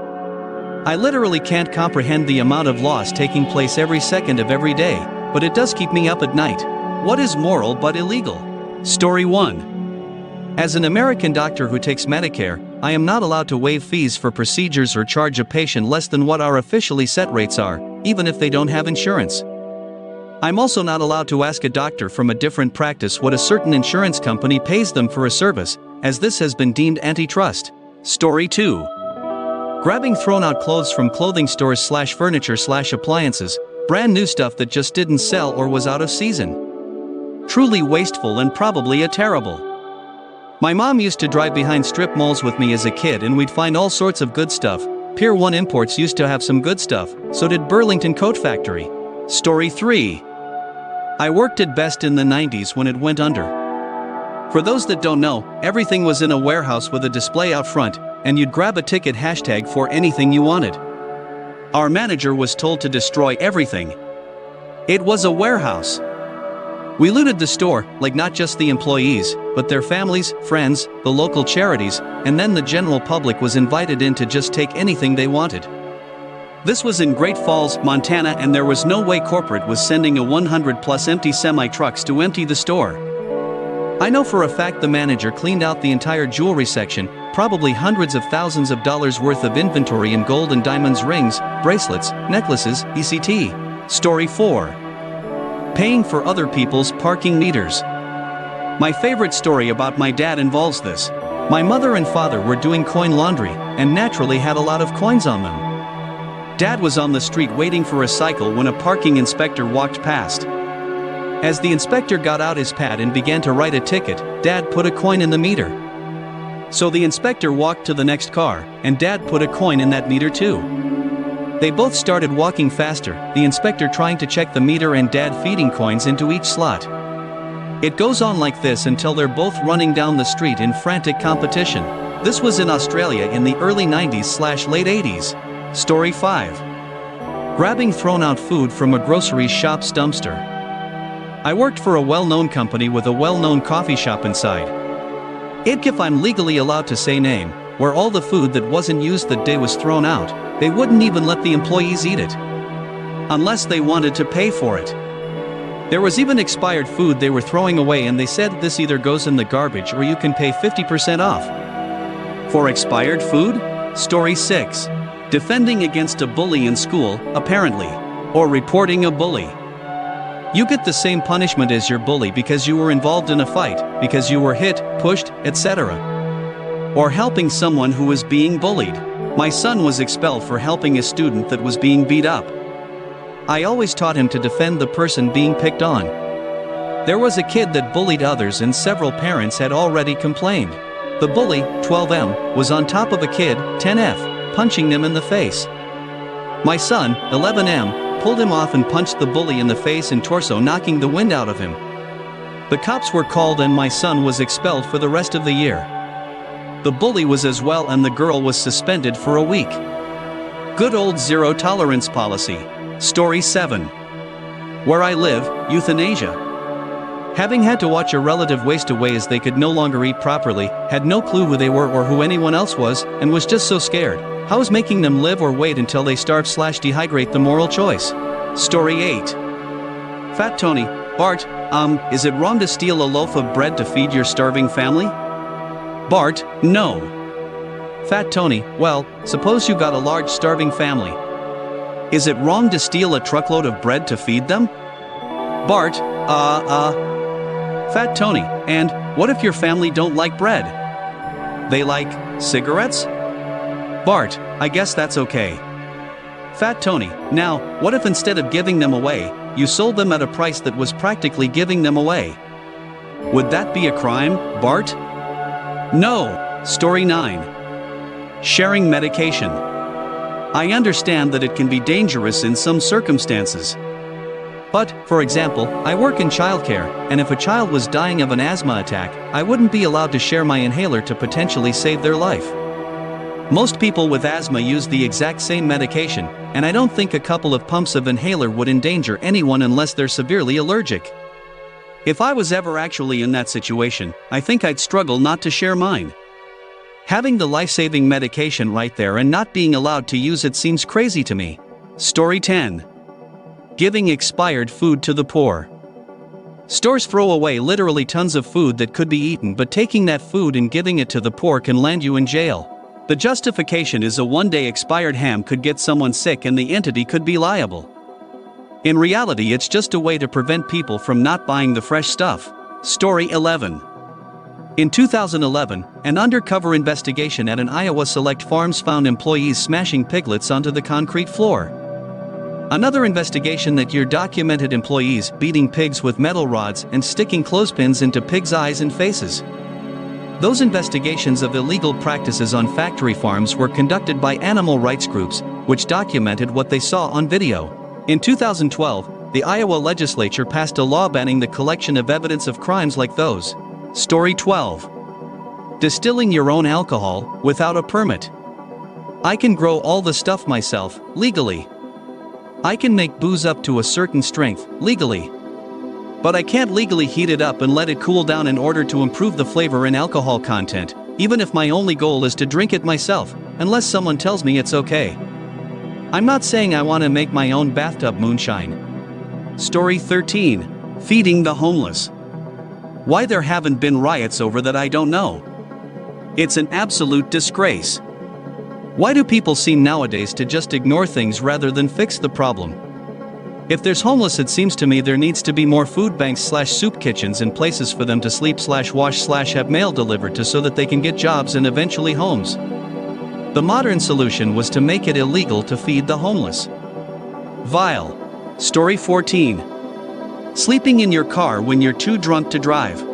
I literally can't comprehend the amount of loss taking place every second of every day, but it does keep me up at night. What is moral but illegal? Story 1. As an American doctor who takes Medicare, I am not allowed to waive fees for procedures or charge a patient less than what our officially set rates are, even if they don't have insurance. I'm also not allowed to ask a doctor from a different practice what a certain insurance company pays them for a service, as this has been deemed antitrust. Story 2. Grabbing thrown out clothes from clothing stores/furniture/appliances, brand new stuff that just didn't sell or was out of season. Truly wasteful and probably a terrible. My mom used to drive behind strip malls with me as a kid, and we'd find all sorts of good stuff. Pier 1 Imports used to have some good stuff, so did Burlington Coat Factory. Story 3. I worked at Best in the 90s when it went under. For those that don't know, everything was in a warehouse with a display out front, and you'd grab a ticket hashtag for anything you wanted. Our manager was told to destroy everything. It was a warehouse. We looted the store, like not just the employees, but their families, friends, the local charities, and then the general public was invited in to just take anything they wanted. This was in Great Falls, Montana, and there was no way corporate was sending a 100+ empty semi-trucks to empty the store. I know for a fact the manager cleaned out the entire jewelry section, probably hundreds of thousands of dollars worth of inventory in gold and diamonds, rings, bracelets, necklaces, etc. Story 4. Paying for other people's parking meters. My favorite story about my dad involves this. My mother and father were doing coin laundry, and naturally had a lot of coins on them. Dad was on the street waiting for a cycle when a parking inspector walked past. As the inspector got out his pad and began to write a ticket, Dad put a coin in the meter. So the inspector walked to the next car, and Dad put a coin in that meter too. They both started walking faster, the inspector trying to check the meter and Dad feeding coins into each slot. It goes on like this until they're both running down the street in frantic competition. This was in Australia in the early 90s/late 80s. Story 5. Grabbing thrown out food from a grocery shop's dumpster. I worked for a well-known company with a well-known coffee shop inside. If I'm legally allowed to say name, where all the food that wasn't used that day was thrown out, they wouldn't even let the employees eat it. Unless they wanted to pay for it. There was even expired food they were throwing away, and they said this either goes in the garbage or you can pay 50% off. For expired food? Story 6. Defending against a bully in school, apparently. Or reporting a bully. You get the same punishment as your bully because you were involved in a fight, because you were hit, pushed, etc. Or helping someone who was being bullied. My son was expelled for helping a student that was being beat up. I always taught him to defend the person being picked on. There was a kid that bullied others and several parents had already complained. The bully, 12M, was on top of a kid, 10F, punching them in the face. My son, 11M, pulled him off and punched the bully in the face and torso, knocking the wind out of him. The cops were called and my son was expelled for the rest of the year. The bully was as well, and the girl was suspended for a week. Good old zero tolerance policy. Story 7. Where I live, euthanasia. Having had to watch a relative waste away as they could no longer eat properly, had no clue who they were or who anyone else was, and was just so scared. How is making them live or wait until they starve/dehydrate the moral choice? Story 8. Fat Tony, Bart, is it wrong to steal a loaf of bread to feed your starving family? Bart, no. Fat Tony, well, suppose you got a large starving family. Is it wrong to steal a truckload of bread to feed them? Bart, Fat Tony, and what if your family don't like bread? They like cigarettes? Bart, I guess that's okay. Fat Tony, now, what if instead of giving them away, you sold them at a price that was practically giving them away? Would that be a crime, Bart? No. Story 9. Sharing medication. I understand that it can be dangerous in some circumstances. But, for example, I work in childcare, and if a child was dying of an asthma attack, I wouldn't be allowed to share my inhaler to potentially save their life. Most people with asthma use the exact same medication, and I don't think a couple of pumps of inhaler would endanger anyone unless they're severely allergic. If I was ever actually in that situation, I think I'd struggle not to share mine. Having the life-saving medication right there and not being allowed to use it seems crazy to me. Story 10. Giving expired food to the poor. Stores throw away literally tons of food that could be eaten, but taking that food and giving it to the poor can land you in jail. The justification is a one-day expired ham could get someone sick and the entity could be liable. In reality, it's just a way to prevent people from not buying the fresh stuff. Story 11. In 2011, an undercover investigation at an Iowa Select Farms found employees smashing piglets onto the concrete floor. Another investigation that year documented employees beating pigs with metal rods and sticking clothespins into pigs' eyes and faces. Those investigations of illegal practices on factory farms were conducted by animal rights groups, which documented what they saw on video. In 2012, the Iowa legislature passed a law banning the collection of evidence of crimes like those. Story 12. Distilling your own alcohol without a permit. I can grow all the stuff myself, legally. I can make booze up to a certain strength, legally. But I can't legally heat it up and let it cool down in order to improve the flavor and alcohol content, even if my only goal is to drink it myself, unless someone tells me it's okay. I'm not saying I want to make my own bathtub moonshine. Story 13. Feeding the homeless. Why there haven't been riots over that I don't know. It's an absolute disgrace. Why do people seem nowadays to just ignore things rather than fix the problem? If there's homeless, it seems to me there needs to be more food banks/soup kitchens and places for them to sleep/wash/have mail delivered to so that they can get jobs and eventually homes. The modern solution was to make it illegal to feed the homeless. Vile. Story 14. Sleeping in your car when you're too drunk to drive.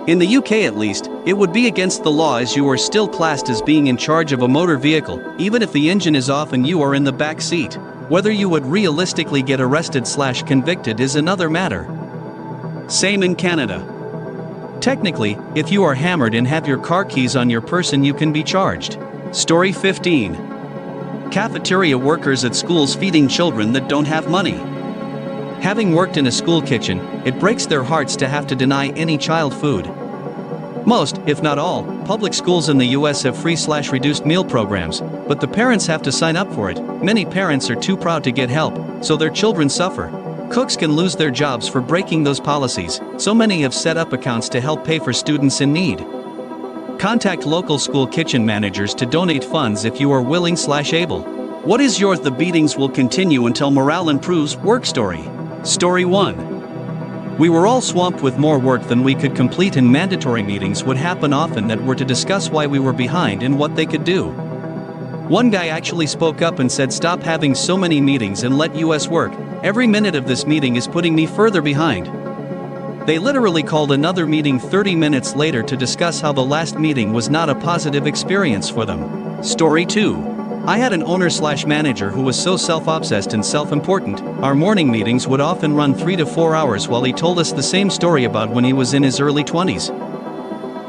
In the UK at least, it would be against the law as you are still classed as being in charge of a motor vehicle, even if the engine is off and you are in the back seat. Whether you would realistically get arrested/convicted is another matter. Same in Canada. Technically, if you are hammered and have your car keys on your person, you can be charged. Story 15. Cafeteria workers at schools feeding children that don't have money. Having worked in a school kitchen, it breaks their hearts to have to deny any child food. Most, if not all, public schools in the US have free/reduced meal programs, but the parents have to sign up for it. Many parents are too proud to get help, so their children suffer. Cooks can lose their jobs for breaking those policies, so many have set up accounts to help pay for students in need. Contact local school kitchen managers to donate funds if you are willing/able. What is yours? The beatings will continue until morale improves. Work story. Story 1. We were all swamped with more work than we could complete, and mandatory meetings would happen often that were to discuss why we were behind and what they could do. One guy actually spoke up and said, "Stop having so many meetings and let us work. Every minute of this meeting is putting me further behind." They literally called another meeting 30 minutes later to discuss how the last meeting was not a positive experience for them. Story 2. I had an owner/manager who was so self-obsessed and self-important, our morning meetings would often run 3 to 4 hours while he told us the same story about when he was in his early 20s.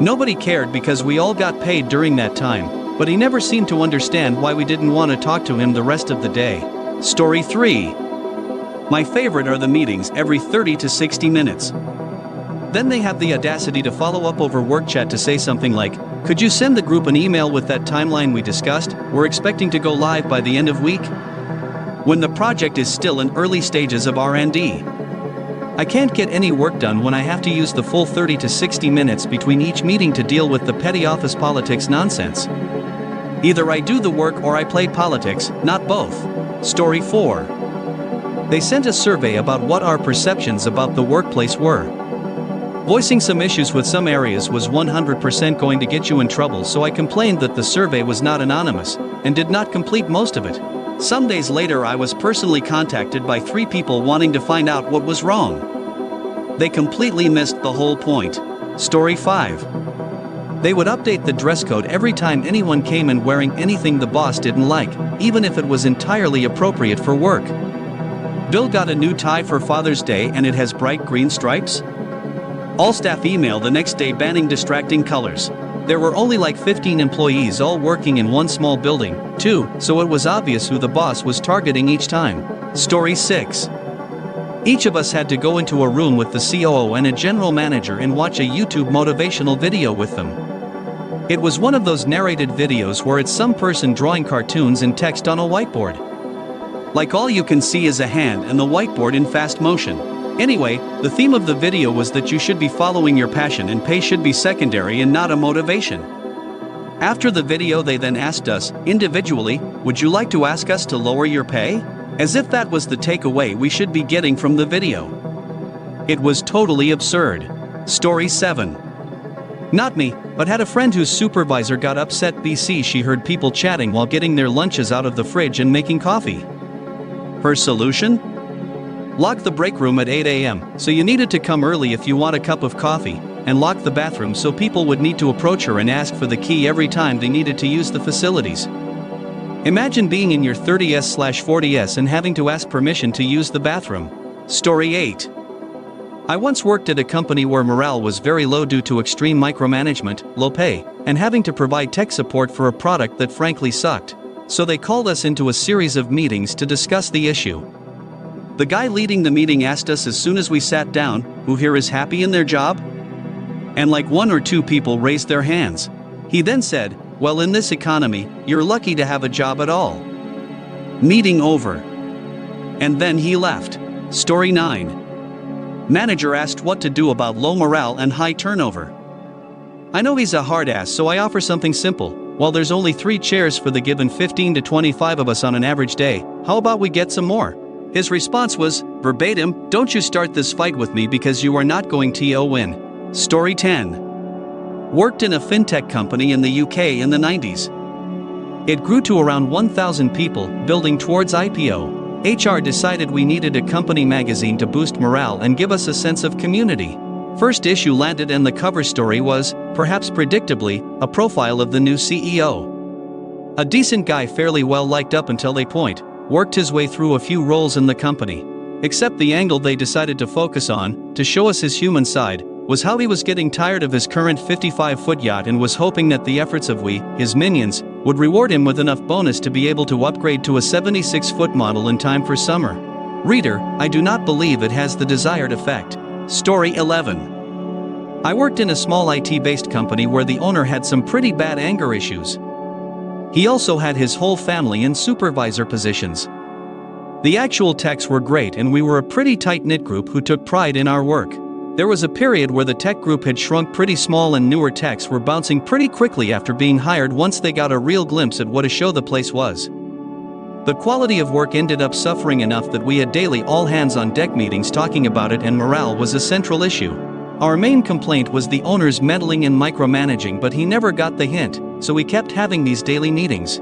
Nobody cared because we all got paid during that time, but he never seemed to understand why we didn't want to talk to him the rest of the day. Story 3. My favorite are the meetings every 30 to 60 minutes. Then they have the audacity to follow up over work chat to say something like, "Could you send the group an email with that timeline we discussed? We're expecting to go live by the end of week." When the project is still in early stages of R&D. I can't get any work done when I have to use the full 30 to 60 minutes between each meeting to deal with the petty office politics nonsense. Either I do the work or I play politics, not both. Story 4. They sent a survey about what our perceptions about the workplace were. Voicing some issues with some areas was 100% going to get you in trouble, so I complained that the survey was not anonymous, and did not complete most of it. Some days later I was personally contacted by 3 people wanting to find out what was wrong. They completely missed the whole point. Story 5. They would update the dress code every time anyone came in wearing anything the boss didn't like, even if it was entirely appropriate for work. Bill got a new tie for Father's Day and it has bright green stripes. All staff email the next day banning distracting colors. There were only like 15 employees all working in one small building, too, so it was obvious who the boss was targeting each time. Story 6. Each of us had to go into a room with the COO and a general manager and watch a YouTube motivational video with them. It was one of those narrated videos where it's some person drawing cartoons and text on a whiteboard. Like all you can see is a hand and the whiteboard in fast motion. Anyway, the theme of the video was that you should be following your passion and pay should be secondary and not a motivation. After the video they then asked us, individually, would you like to ask us to lower your pay? As if that was the takeaway we should be getting from the video. It was totally absurd. Story 7. Not me, but had a friend whose supervisor got upset BC she heard people chatting while getting their lunches out of the fridge and making coffee. Her solution? Lock the break room at 8 a.m., so you needed to come early if you want a cup of coffee, and lock the bathroom so people would need to approach her and ask for the key every time they needed to use the facilities. Imagine being in your 30s/40s and having to ask permission to use the bathroom. Story 8. I once worked at a company where morale was very low due to extreme micromanagement, low pay, and having to provide tech support for a product that frankly sucked. So they called us into a series of meetings to discuss the issue. The guy leading the meeting asked us as soon as we sat down, who here is happy in their job? And like 1 or 2 people raised their hands. He then said, well, in this economy, you're lucky to have a job at all. Meeting over. And then he left. Story 9. Manager asked what to do about low morale and high turnover. I know he's a hard ass, so I offer something simple. While there's only 3 chairs for the given 15 to 25 of us on an average day, how about we get some more? His response was, verbatim, don't you start this fight with me because you are not going to win. Story 10. Worked in a fintech company in the UK in the 90s. It grew to around 1,000 people, building towards IPO. HR decided we needed a company magazine to boost morale and give us a sense of community. First issue landed and the cover story was, perhaps predictably, a profile of the new CEO. A decent guy, fairly well liked up until they point, worked his way through a few roles in the company. Except the angle they decided to focus on, to show us his human side, was how he was getting tired of his current 55-foot yacht and was hoping that the efforts of we, his minions, would reward him with enough bonus to be able to upgrade to a 76-foot model in time for summer. Reader, I do not believe it has the desired effect. Story 11. I worked in a small IT-based company where the owner had some pretty bad anger issues. He also had his whole family in supervisor positions. The actual techs were great and we were a pretty tight-knit group who took pride in our work. There was a period where the tech group had shrunk pretty small and newer techs were bouncing pretty quickly after being hired once they got a real glimpse at what a show the place was. The quality of work ended up suffering enough that we had daily all-hands-on-deck meetings talking about it and morale was a central issue. Our main complaint was the owner's meddling and micromanaging, but he never got the hint, so we kept having these daily meetings.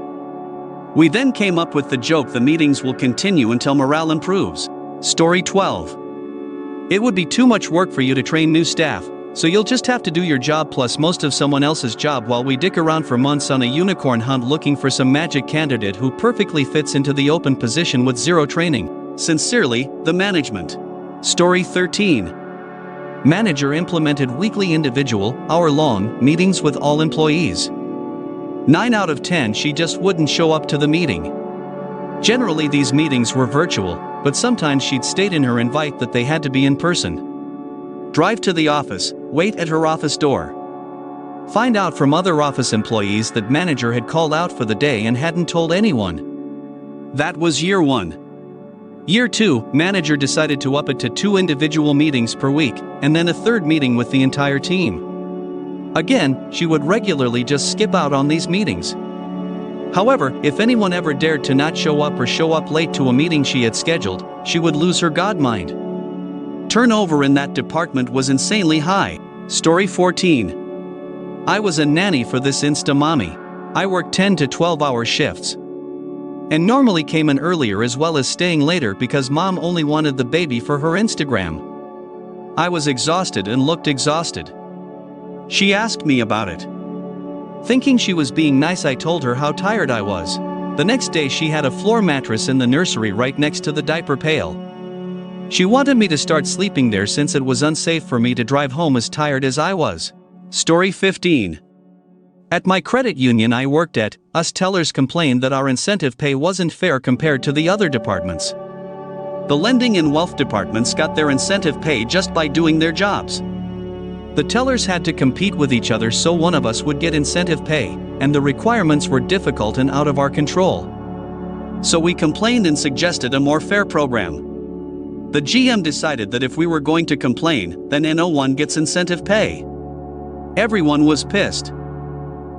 We then came up with the joke the meetings will continue until morale improves. Story 12. It would be too much work for you to train new staff, so you'll just have to do your job plus most of someone else's job while we dick around for months on a unicorn hunt looking for some magic candidate who perfectly fits into the open position with zero training. Sincerely, the management. Story 13. Manager implemented weekly individual, hour-long, meetings with all employees. 9 out of 10 she just wouldn't show up to the meeting. Generally these meetings were virtual, but sometimes she'd state in her invite that they had to be in person. Drive to the office, wait at her office door. Find out from other office employees that manager had called out for the day and hadn't told anyone. That was year 1. Year 2, manager decided to up it to 2 individual meetings per week, and then a third meeting with the entire team. Again, she would regularly just skip out on these meetings. However, if anyone ever dared to not show up or show up late to a meeting she had scheduled, she would lose her godmind. Turnover in that department was insanely high. Story 14. I was a nanny for this Insta mommy. I worked 10 to 12-hour shifts. And normally came in earlier as well as staying later because mom only wanted the baby for her Instagram. I was exhausted and looked exhausted. She asked me about it. Thinking she was being nice, I told her how tired I was. The next day she had a floor mattress in the nursery right next to the diaper pail. She wanted me to start sleeping there since it was unsafe for me to drive home as tired as I was. Story 15. At my credit union I worked at, us tellers complained that our incentive pay wasn't fair compared to the other departments. The lending and wealth departments got their incentive pay just by doing their jobs. The tellers had to compete with each other so one of us would get incentive pay, and the requirements were difficult and out of our control. So we complained and suggested a more fair program. The GM decided that if we were going to complain, then no one gets incentive pay. Everyone was pissed.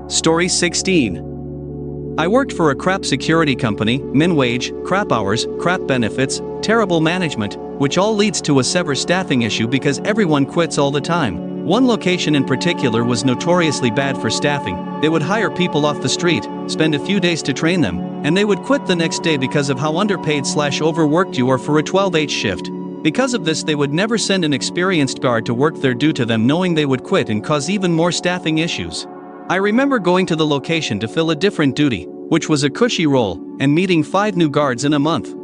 Story 16. I worked for a crap security company, min wage, crap hours, crap benefits, terrible management, which all leads to a severe staffing issue because everyone quits all the time. One location in particular was notoriously bad for staffing. They would hire people off the street, spend a few days to train them, and they would quit the next day because of how underpaid/overworked you are for a 12H shift. Because of this, they would never send an experienced guard to work there due to them knowing they would quit and cause even more staffing issues. I remember going to the location to fill a different duty, which was a cushy role, and meeting 5 new guards in a month.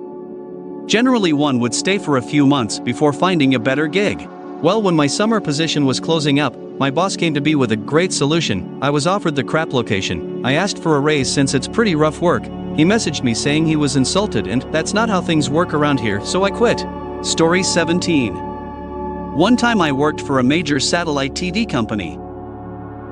Generally one would stay for a few months before finding a better gig. Well, when my summer position was closing up, my boss came to me with a great solution. I was offered the crap location. I asked for a raise since it's pretty rough work. He messaged me saying he was insulted and that's not how things work around here, so I quit. Story 17. One time I worked for a major satellite TV company.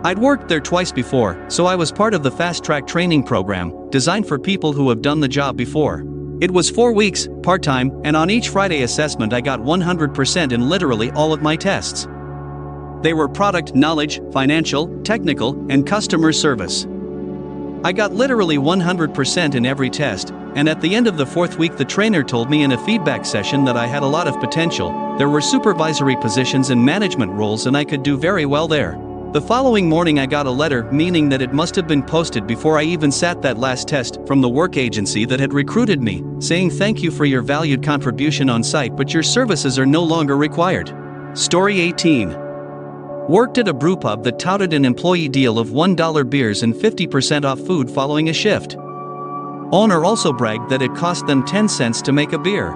I'd worked there twice before, so I was part of the fast-track training program, designed for people who have done the job before. It was 4 weeks, part-time, and on each Friday assessment I got 100% in literally all of my tests. They were product knowledge, financial, technical, and customer service. I got literally 100% in every test, and at the end of the 4th week the trainer told me in a feedback session that I had a lot of potential. There were supervisory positions and management roles and I could do very well there. The following morning I got a letter, meaning that it must have been posted before I even sat that last test, from the work agency that had recruited me, saying thank you for your valued contribution on site, but your services are no longer required. Story 18. Worked at a brewpub that touted an employee deal of $1 beers and 50% off food following a shift. Owner also bragged that it cost them 10 cents to make a beer.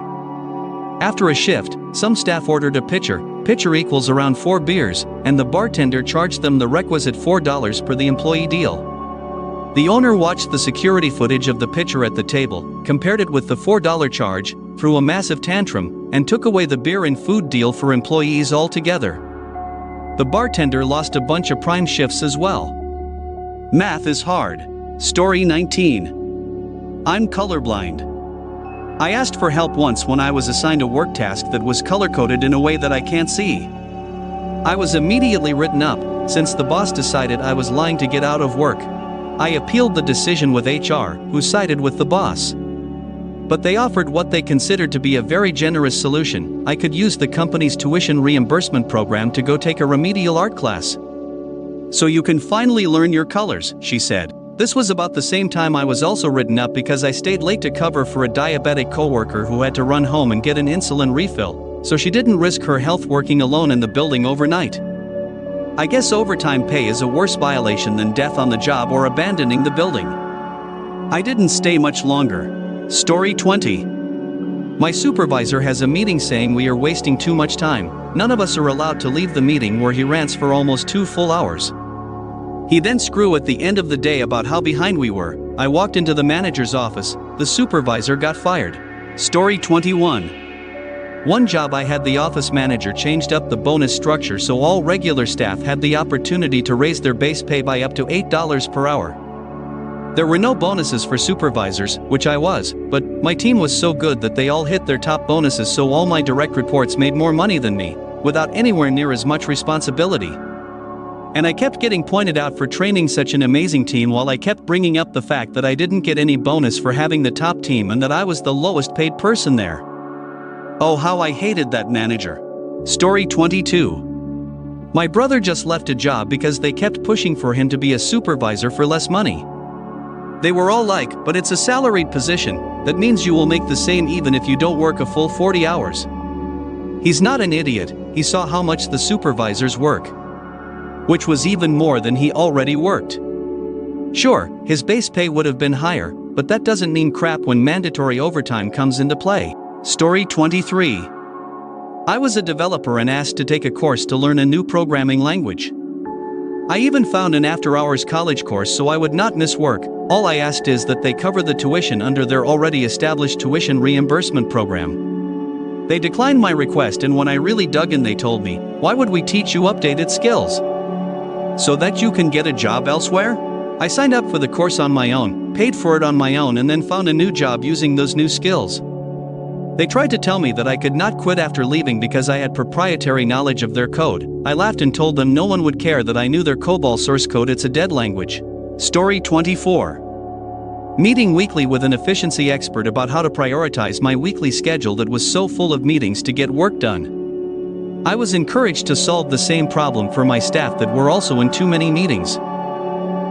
After a shift, some staff ordered a pitcher equals around 4 beers, and the bartender charged them the requisite $4 per the employee deal. The owner watched the security footage of the pitcher at the table, compared it with the $4 charge, threw a massive tantrum, and took away the beer and food deal for employees altogether. The bartender lost a bunch of prime shifts as well. Math is hard. Story 19. I'm colorblind. I asked for help once when I was assigned a work task that was color-coded in a way that I can't see. I was immediately written up, since the boss decided I was lying to get out of work. I appealed the decision with HR, who sided with the boss. But they offered what they considered to be a very generous solution. I could use the company's tuition reimbursement program to go take a remedial art class. So you can finally learn your colors, she said. This was about the same time I was also written up because I stayed late to cover for a diabetic coworker who had to run home and get an insulin refill, so she didn't risk her health working alone in the building overnight. I guess overtime pay is a worse violation than death on the job or abandoning the building. I didn't stay much longer. Story 20. My supervisor has a meeting saying we are wasting too much time. None of us are allowed to leave the meeting, where he rants for almost 2 full hours. He then screw at the end of the day about how behind we were. I walked into the manager's office. The supervisor got fired. Story 21. One job I had, the office manager changed up the bonus structure so all regular staff had the opportunity to raise their base pay by up to $8 per hour. There were no bonuses for supervisors, which I was, but my team was so good that they all hit their top bonuses, so all my direct reports made more money than me, without anywhere near as much responsibility. And I kept getting pointed out for training such an amazing team, while I kept bringing up the fact that I didn't get any bonus for having the top team and that I was the lowest paid person there. Oh, how I hated that manager. Story 22. My brother just left a job because they kept pushing for him to be a supervisor for less money. They were all like, but it's a salaried position, that means you will make the same even if you don't work a full 40 hours. He's not an idiot, he saw how much the supervisors work, which was even more than he already worked. Sure, his base pay would have been higher, but that doesn't mean crap when mandatory overtime comes into play. Story 23. I was a developer and asked to take a course to learn a new programming language. I even found an after-hours college course so I would not miss work. All I asked is that they cover the tuition under their already established tuition reimbursement program. They declined my request, and when I really dug in they told me, "Why would we teach you updated skills? So that you can get a job elsewhere?" I signed up for the course on my own, paid for it on my own, and then found a new job using those new skills. They tried to tell me that I could not quit after leaving because I had proprietary knowledge of their code. I laughed and told them no one would care that I knew their COBOL source code, it's a dead language. Story 24. Meeting weekly with an efficiency expert about how to prioritize my weekly schedule that was so full of meetings to get work done. I was encouraged to solve the same problem for my staff that were also in too many meetings.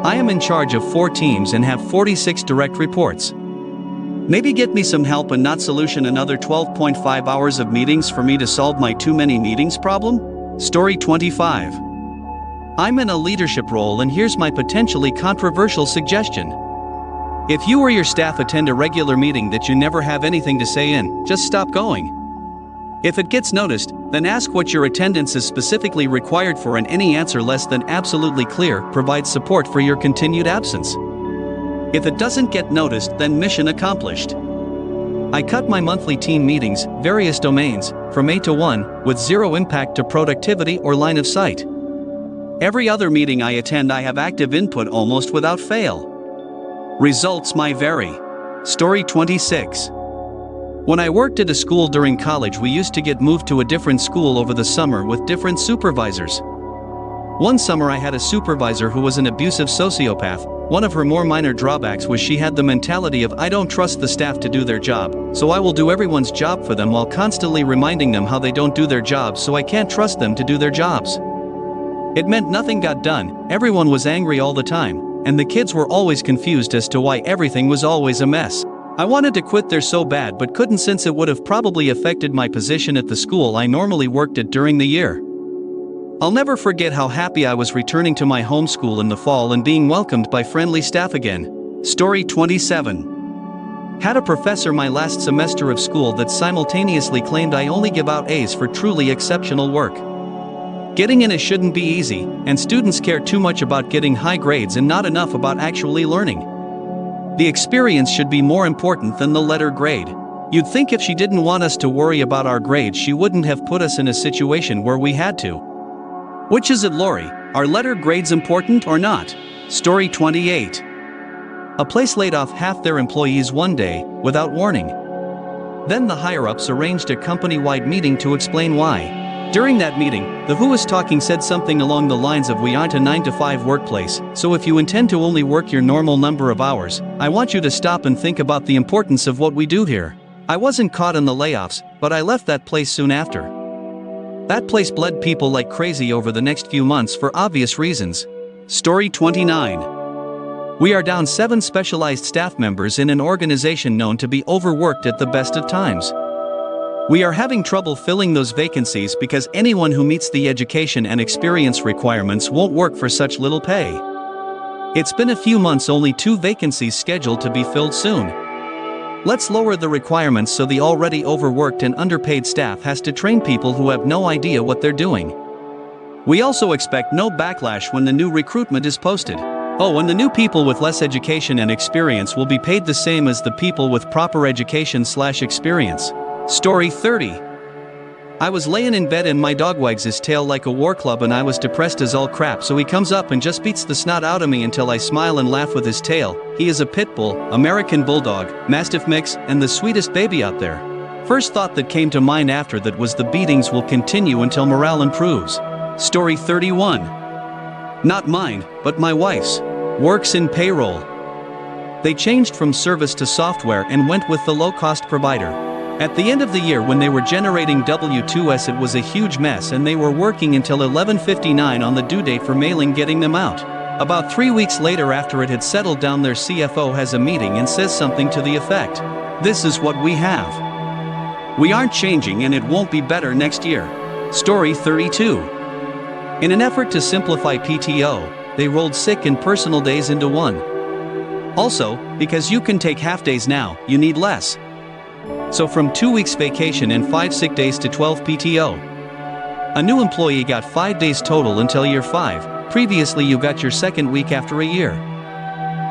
I am in charge of 4 teams and have 46 direct reports. Maybe get me some help and not solution another 12.5 hours of meetings for me to solve my too many meetings problem? Story 25. I'm in a leadership role, and here's my potentially controversial suggestion. If you or your staff attend a regular meeting that you never have anything to say in, just stop going. If it gets noticed, then ask what your attendance is specifically required for, and any answer less than absolutely clear provides support for your continued absence. If it doesn't get noticed, then mission accomplished. I cut my monthly team meetings, various domains, from 8 to 1, with zero impact to productivity or line of sight. Every other meeting I attend I have active input almost without fail. Results may vary. Story 26. When I worked at a school during college, we used to get moved to a different school over the summer with different supervisors. One summer I had a supervisor who was an abusive sociopath. One of her more minor drawbacks was she had the mentality of, I don't trust the staff to do their job, so I will do everyone's job for them, while constantly reminding them how they don't do their jobs, so I can't trust them to do their jobs. It meant nothing got done, everyone was angry all the time, and the kids were always confused as to why everything was always a mess. I wanted to quit there so bad but couldn't, since it would have probably affected my position at the school I normally worked at during the year. I'll never forget how happy I was returning to my home school in the fall and being welcomed by friendly staff again. Story 27. Had a professor my last semester of school that simultaneously claimed I only give out A's for truly exceptional work. Getting in it shouldn't be easy, and students care too much about getting high grades and not enough about actually learning. The experience should be more important than the letter grade. You'd think if she didn't want us to worry about our grades, she wouldn't have put us in a situation where we had to. Which is it, Lori? Are letter grades important or not? Story 28. A place laid off half their employees one day, without warning. Then the higher-ups arranged a company-wide meeting to explain why. During that meeting, the who was talking said something along the lines of, "We aren't a 9-to-5 workplace, so if you intend to only work your normal number of hours, I want you to stop and think about the importance of what we do here." I wasn't caught in the layoffs, but I left that place soon after. That place bled people like crazy over the next few months for obvious reasons. Story 29. We are down 7 specialized staff members in an organization known to be overworked at the best of times. We are having trouble filling those vacancies because anyone who meets the education and experience requirements won't work for such little pay. It's been a few months, only 2 vacancies scheduled to be filled soon. Let's lower the requirements so the already overworked and underpaid staff has to train people who have no idea what they're doing. We also expect no backlash when the new recruitment is posted. Oh, and the new people with less education and experience will be paid the same as the people with proper education/experience. Story 30. I was laying in bed and my dog wags his tail like a war club and I was depressed as all crap, so he comes up and just beats the snot out of me until I smile and laugh with his tail. He is a pit bull, American bulldog, mastiff mix, and the sweetest baby out there. First thought that came to mind after that was the beatings will continue until morale improves. Story 31. Not mine, but my wife's. Works in payroll. They changed from service to software and went with the low-cost provider. At the end of the year, when they were generating W-2s, it was a huge mess and they were working until 11:59 on the due date for mailing getting them out. About 3 weeks later, after it had settled down, their CFO has a meeting and says something to the effect, "This is what we have. We aren't changing and it won't be better next year." Story 32. In an effort to simplify PTO, they rolled sick and personal days into one. Also, because you can take half days now, you need less. So from 2 weeks vacation and 5 sick days to 12 PTO. A new employee got 5 days total until year 5, previously you got your second week after a year.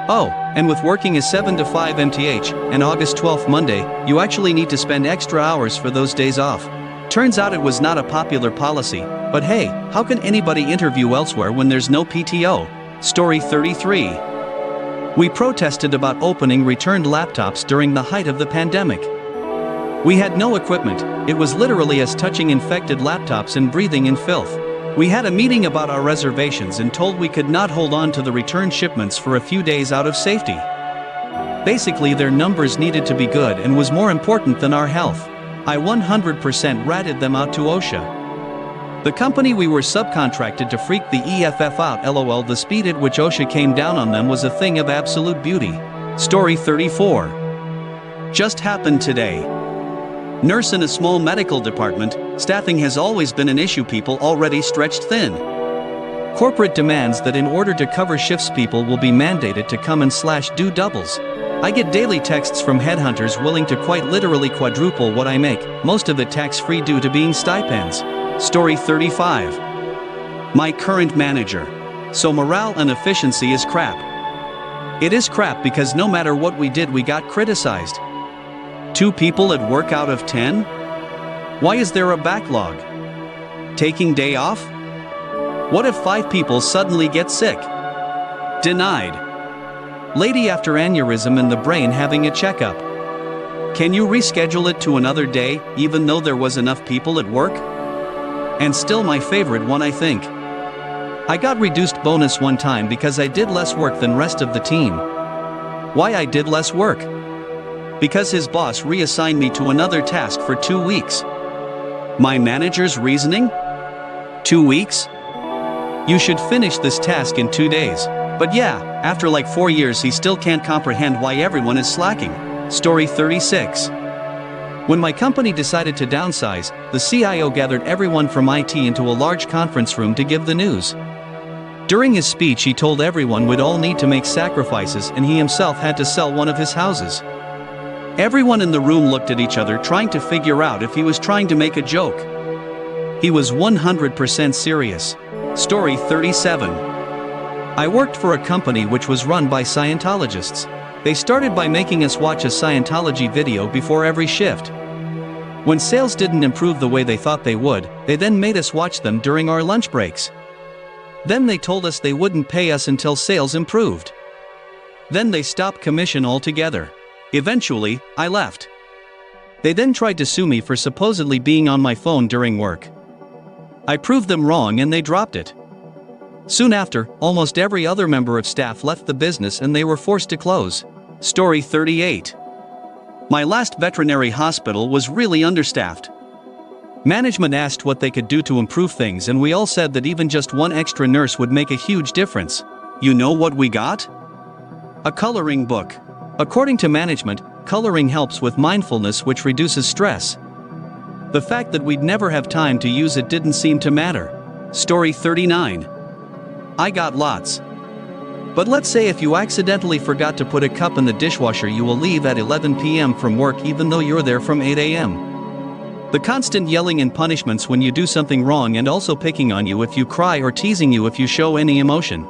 Oh, and with working a 7 to 5 MTH, and August 12th Monday, you actually need to spend extra hours for those days off. Turns out it was not a popular policy, but hey, how can anybody interview elsewhere when there's no PTO? Story 33. We protested about opening returned laptops during the height of the pandemic. We had no equipment, it was literally us touching infected laptops and breathing in filth. We had a meeting about our reservations and told we could not hold on to the return shipments for a few days out of safety. Basically, their numbers needed to be good and was more important than our health. I 100% ratted them out to OSHA. The company we were subcontracted to freaked the EFF out. LOL, the speed at which OSHA came down on them was a thing of absolute beauty. Story 34. Just happened today. Nurse in a small medical department, staffing has always been an issue, people already stretched thin. Corporate demands that in order to cover shifts, people will be mandated to come and do doubles. I get daily texts from headhunters willing to quite literally quadruple what I make, most of it tax-free due to being stipends. Story 35. My current manager. So morale and efficiency is crap. It is crap because no matter what we did, we got criticized. 2 people at work out of 10? Why is there a backlog? Taking day off? What if 5 people suddenly get sick? Denied. Lady after aneurysm in the brain having a checkup. Can you reschedule it to another day, even though there was enough people at work? And still my favorite one, I think. I got reduced bonus one time because I did less work than rest of the team. Why I did less work? Because his boss reassigned me to another task for 2 weeks. My manager's reasoning? 2 weeks? You should finish this task in 2 days. But yeah, after like 4 years he still can't comprehend why everyone is slacking. Story 36. When my company decided to downsize, the CIO gathered everyone from IT into a large conference room to give the news. During his speech he told everyone we'd all need to make sacrifices and he himself had to sell one of his houses. Everyone in the room looked at each other trying to figure out if he was trying to make a joke. He was 100% serious. Story 37. I worked for a company which was run by Scientologists. They started by making us watch a Scientology video before every shift. When sales didn't improve the way they thought they would, they then made us watch them during our lunch breaks. Then they told us they wouldn't pay us until sales improved. Then they stopped commission altogether. Eventually, I left. They then tried to sue me for supposedly being on my phone during work. I proved them wrong and they dropped it. Soon after, almost every other member of staff left the business and they were forced to close. Story 38. My last veterinary hospital was really understaffed. Management asked what they could do to improve things and we all said that even just one extra nurse would make a huge difference. You know what we got? A coloring book. According to management, coloring helps with mindfulness which reduces stress. The fact that we'd never have time to use it didn't seem to matter. Story 39. I got lots. But let's say if you accidentally forgot to put a cup in the dishwasher, you will leave at 11 p.m. from work even though you're there from 8 a.m. The constant yelling and punishments when you do something wrong and also picking on you if you cry or teasing you if you show any emotion.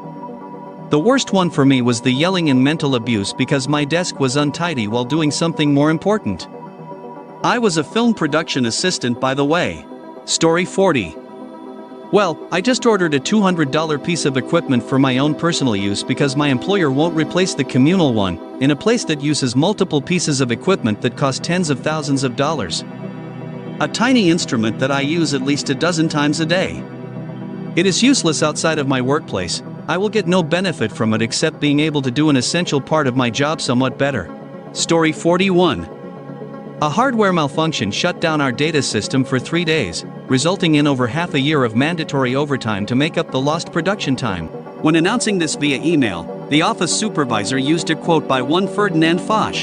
The worst one for me was the yelling and mental abuse because my desk was untidy while doing something more important. I was a film production assistant, by the way. Story 40. Well, I just ordered a $200 piece of equipment for my own personal use because my employer won't replace the communal one, in a place that uses multiple pieces of equipment that cost tens of thousands of dollars. A tiny instrument that I use at least a dozen times a day. It is useless outside of my workplace. I will get no benefit from it except being able to do an essential part of my job somewhat better. Story 41. A hardware malfunction shut down our data system for 3 days, resulting in over half a year of mandatory overtime to make up the lost production time. When announcing this via email, the office supervisor used a quote by one Ferdinand Foch.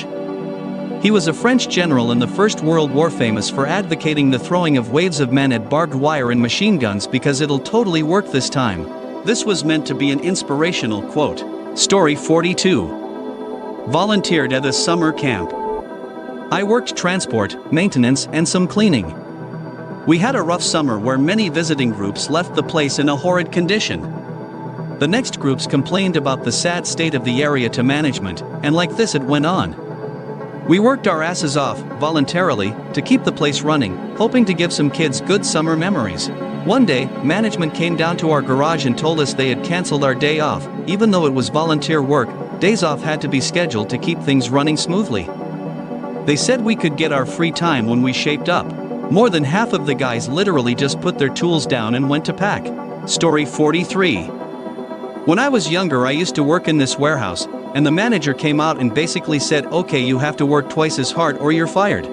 He was a French general in the First World War famous for advocating the throwing of waves of men at barbed wire and machine guns because it'll totally work this time. This was meant to be an inspirational quote. Story 42. Volunteered at a summer camp. I worked transport, maintenance, and some cleaning. We had a rough summer where many visiting groups left the place in a horrid condition. The next groups complained about the sad state of the area to management, and like this it went on. We worked our asses off, voluntarily, to keep the place running, hoping to give some kids good summer memories. One day, management came down to our garage and told us they had canceled our day off. Even though it was volunteer work, days off had to be scheduled to keep things running smoothly. They said we could get our free time when we shaped up. More than half of the guys literally just put their tools down and went to pack. Story 43. When I was younger I used to work in this warehouse, and the manager came out and basically said, okay, you have to work twice as hard or you're fired.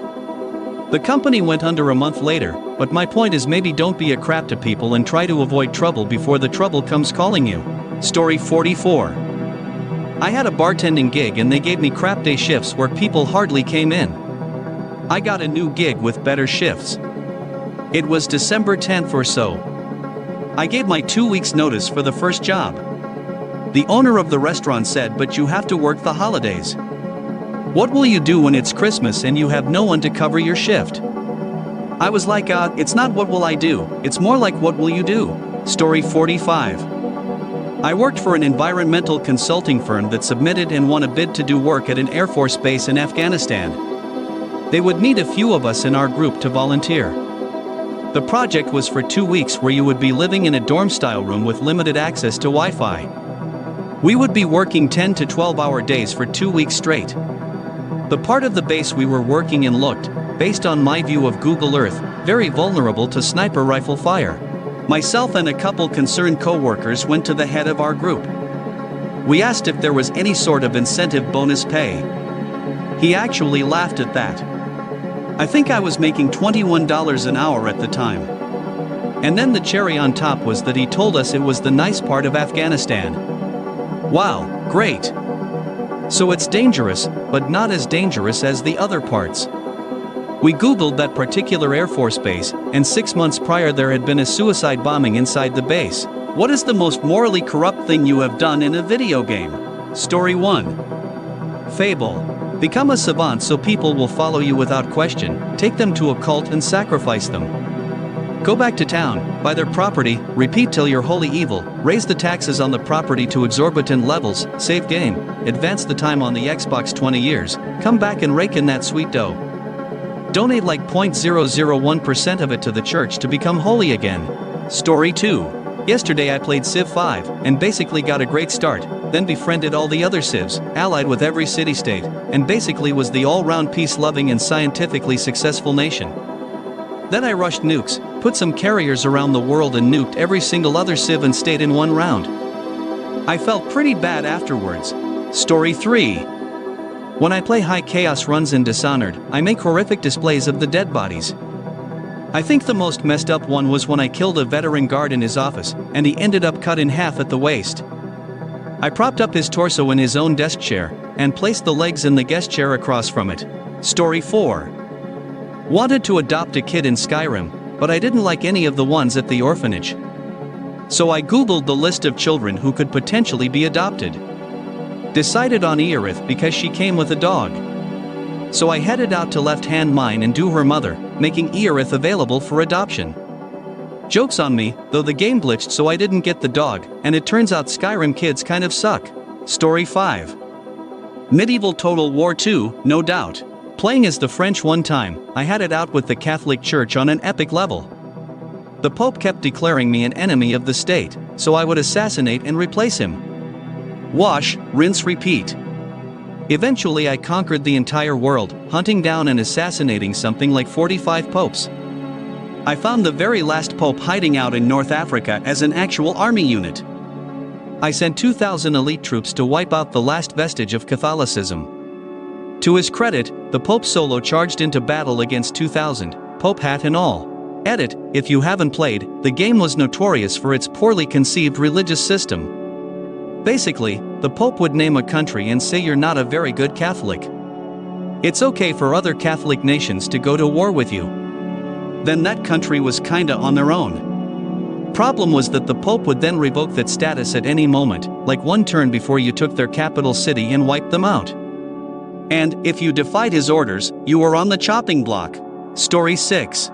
The company went under a month later, but my point is maybe don't be a crap to people and try to avoid trouble before the trouble comes calling you. Story 44. I had a bartending gig and they gave me crap day shifts where people hardly came in. I got a new gig with better shifts. It was December 10th or so. I gave my 2 weeks notice for the first job. The owner of the restaurant said, but you have to work the holidays. What will you do when it's Christmas and you have no one to cover your shift? I was like, it's not what will I do, it's more like what will you do? Story 45. I worked for an environmental consulting firm that submitted and won a bid to do work at an Air Force base in Afghanistan. They would need a few of us in our group to volunteer. The project was for 2 weeks where you would be living in a dorm-style room with limited access to Wi-Fi. We would be working 10 to 12-hour days for 2 weeks straight. The part of the base we were working in looked, based on my view of Google Earth, very vulnerable to sniper rifle fire. Myself and a couple concerned co-workers went to the head of our group. We asked if there was any sort of incentive bonus pay. He actually laughed at that. I think I was making $21 an hour at the time. And then the cherry on top was that he told us it was the nice part of Afghanistan. Wow, great. So it's dangerous, but not as dangerous as the other parts. We Googled that particular Air Force base, and 6 months prior there had been a suicide bombing inside the base. What is the most morally corrupt thing you have done in a video game? Story 1. Fable. Become a savant so people will follow you without question, take them to a cult and sacrifice them. Go back to town, buy their property, repeat till you're wholly evil, raise the taxes on the property to exorbitant levels, save game, advance the time on the Xbox 20 years, come back and rake in that sweet dough. Donate like 0.001% of it to the church to become holy again. Story 2. Yesterday I played Civ 5, and basically got a great start, then befriended all the other Civs, allied with every city-state, and basically was the all-round peace-loving and scientifically successful nation. Then I rushed nukes, put some carriers around the world and nuked every single other Civ and state in one round. I felt pretty bad afterwards. Story 3. When I play high chaos runs in Dishonored, I make horrific displays of the dead bodies. I think the most messed up one was when I killed a veteran guard in his office, and he ended up cut in half at the waist. I propped up his torso in his own desk chair, and placed the legs in the guest chair across from it. Story 4. Wanted to adopt a kid in Skyrim, but I didn't like any of the ones at the orphanage. So I googled the list of children who could potentially be adopted. Decided on Earith because she came with a dog. So I headed out to Left Hand Mine and do her mother, making Earith available for adoption. Joke's on me, though the game glitched so I didn't get the dog, and it turns out Skyrim kids kind of suck. Story 5. Medieval Total War 2, no doubt. Playing as the French one time, I had it out with the Catholic Church on an epic level. The Pope kept declaring me an enemy of the state, so I would assassinate and replace him. Wash, rinse, repeat. Eventually I conquered the entire world, hunting down and assassinating something like 45 popes. I found the very last pope hiding out in North Africa as an actual army unit. I sent 2,000 elite troops to wipe out the last vestige of Catholicism. To his credit, the Pope solo charged into battle against 2,000, Pope hat and all. Edit, if you haven't played, the game was notorious for its poorly conceived religious system. Basically, the Pope would name a country and say you're not a very good Catholic. It's okay for other Catholic nations to go to war with you. Then that country was kinda on their own. Problem was that the Pope would then revoke that status at any moment, like one turn before you took their capital city and wiped them out. And, if you defied his orders, you were on the chopping block. Story 6.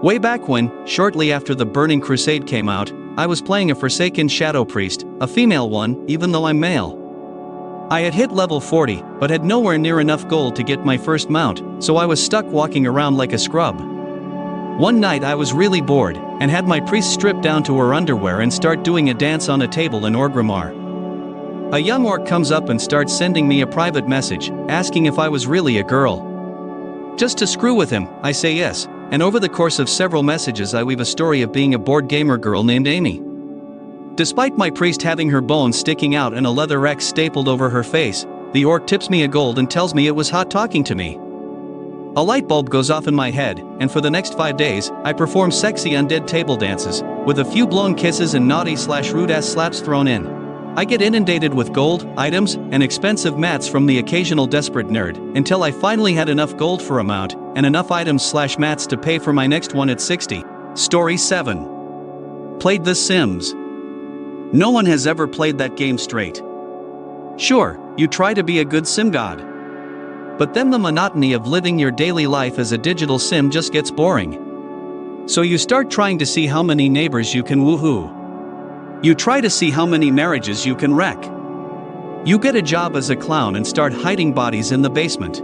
Way back when, shortly after the Burning Crusade came out, I was playing a Forsaken Shadow Priest, a female one, even though I'm male. I had hit level 40, but had nowhere near enough gold to get my first mount, so I was stuck walking around like a scrub. One night I was really bored, and had my priest strip down to her underwear and start doing a dance on a table in Orgrimmar. A young orc comes up and starts sending me a private message, asking if I was really a girl. Just to screw with him, I say yes, and over the course of several messages I weave a story of being a bored gamer girl named Amy. Despite my priest having her bones sticking out and a leather X stapled over her face, the orc tips me a gold and tells me it was hot talking to me. A light bulb goes off in my head, and for the next 5 days, I perform sexy undead table dances, with a few blown kisses and naughty/rude-ass slaps thrown in. I get inundated with gold, items, and expensive mats from the occasional desperate nerd, until I finally had enough gold for a mount, and enough items/mats to pay for my next one at 60. Story 7. Played The Sims. No one has ever played that game straight. Sure, you try to be a good sim god. But then the monotony of living your daily life as a digital sim just gets boring. So you start trying to see how many neighbors you can woohoo. You try to see how many marriages you can wreck. You get a job as a clown and start hiding bodies in the basement.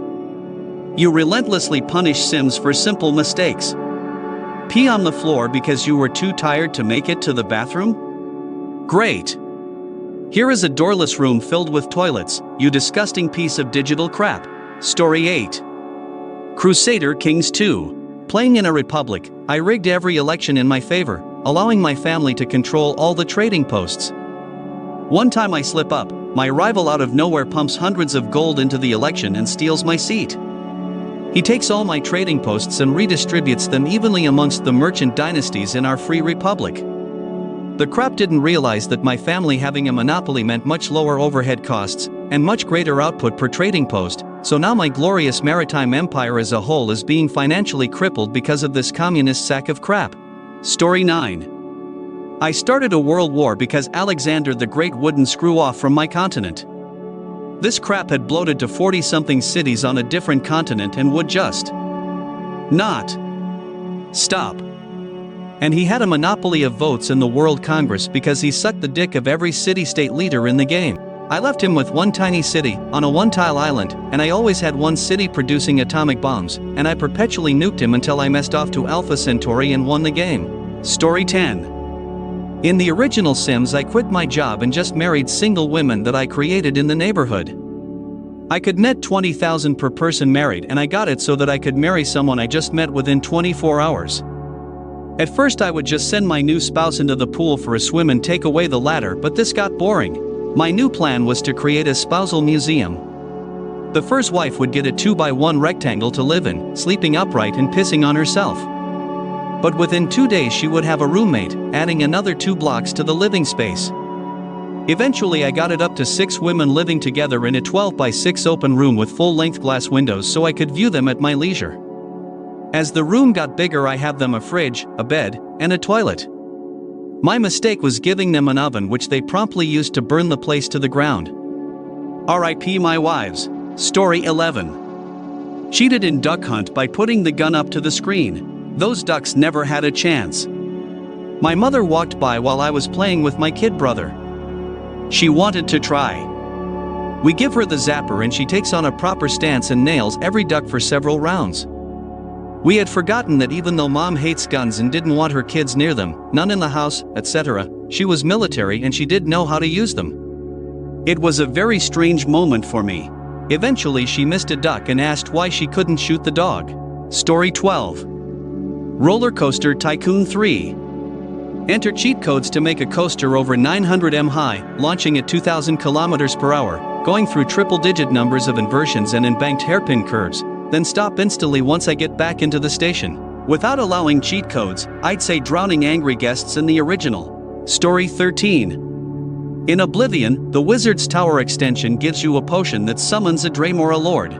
You relentlessly punish Sims for simple mistakes. Pee on the floor because you were too tired to make it to the bathroom? Great! Here is a doorless room filled with toilets, you disgusting piece of digital crap. Story 8. Crusader Kings 2. Playing in a republic, I rigged every election in my favor, allowing my family to control all the trading posts. One time I slip up, my rival out of nowhere pumps hundreds of gold into the election and steals my seat. He takes all my trading posts and redistributes them evenly amongst the merchant dynasties in our free republic. The crap didn't realize that my family having a monopoly meant much lower overhead costs and much greater output per trading post, so now my glorious maritime empire as a whole is being financially crippled because of this communist sack of crap. Story 9. I started a world war because Alexander the Great wouldn't screw off from my continent. This crap had bloated to 40-something cities on a different continent and would just not stop. And he had a monopoly of votes in the World Congress because he sucked the dick of every city-state leader in the game. I left him with one tiny city, on a one-tile island, and I always had one city producing atomic bombs, and I perpetually nuked him until I messed off to Alpha Centauri and won the game. Story 10. In the original Sims, I quit my job and just married single women that I created in the neighborhood. I could net 20,000 per person married, and I got it so that I could marry someone I just met within 24 hours. At first I would just send my new spouse into the pool for a swim and take away the ladder, but this got boring. My new plan was to create a spousal museum. The first wife would get a 2x1 rectangle to live in, sleeping upright and pissing on herself. But within 2 days she would have a roommate, adding another 2 blocks to the living space. Eventually I got it up to 6 women living together in a 12x6 open room with full-length glass windows so I could view them at my leisure. As the room got bigger I have them a fridge, a bed, and a toilet. My mistake was giving them an oven which they promptly used to burn the place to the ground. R.I.P. my wives. Story 11. Cheated in Duck Hunt by putting the gun up to the screen. Those ducks never had a chance. My mother walked by while I was playing with my kid brother. She wanted to try. We give her the zapper and she takes on a proper stance and nails every duck for several rounds. We had forgotten that even though mom hates guns and didn't want her kids near them, none in the house, etc., she was military and she did know how to use them. It was a very strange moment for me. Eventually she missed a duck and asked why she couldn't shoot the dog. Story 12. Roller Coaster Tycoon 3. Enter cheat codes to make a coaster over 900 m high, launching at 2,000 km per hour, going through triple-digit numbers of inversions and embanked hairpin curves, then stop instantly once I get back into the station. Without allowing cheat codes, I'd say drowning angry guests in the original. Story 13. In Oblivion, the Wizard's Tower extension gives you a potion that summons a Draymora Lord.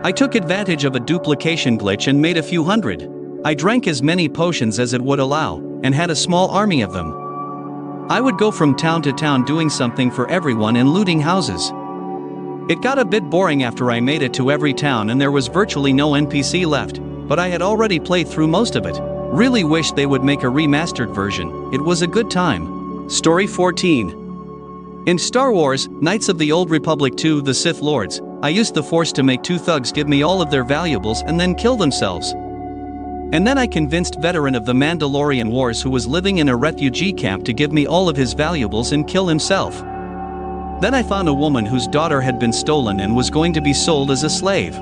I took advantage of a duplication glitch and made a few hundred. I drank as many potions as it would allow, and had a small army of them. I would go from town to town doing something for everyone and looting houses. It got a bit boring after I made it to every town and there was virtually no NPC left, but I had already played through most of it. Really wish they would make a remastered version, it was a good time. Story 14. In Star Wars, Knights of the Old Republic 2: The Sith Lords, I used the Force to make 2 thugs give me all of their valuables and then kill themselves. And then I convinced veteran of the Mandalorian Wars who was living in a refugee camp to give me all of his valuables and kill himself. Then I found a woman whose daughter had been stolen and was going to be sold as a slave.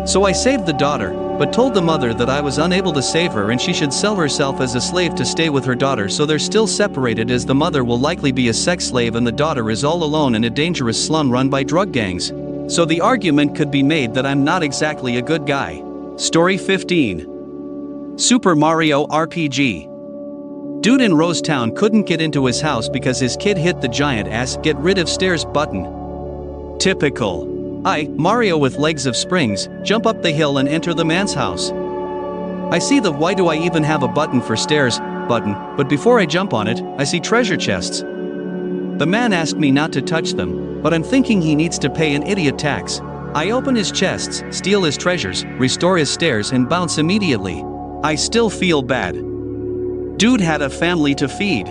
So I saved the daughter, but told the mother that I was unable to save her and she should sell herself as a slave to stay with her daughter, so they're still separated as the mother will likely be a sex slave and the daughter is all alone in a dangerous slum run by drug gangs. So the argument could be made that I'm not exactly a good guy. Story 15. Super Mario RPG. Dude in Rose Town couldn't get into his house because his kid hit the giant ass get rid of stairs button. Typical. Mario with legs of springs, jump up the hill and enter the man's house. I see the why do I even have a button for stairs button, but before I jump on it, I see treasure chests. The man asked me not to touch them, but I'm thinking he needs to pay an idiot tax. I open his chests, steal his treasures, restore his stairs and bounce immediately. I still feel bad. Dude had a family to feed.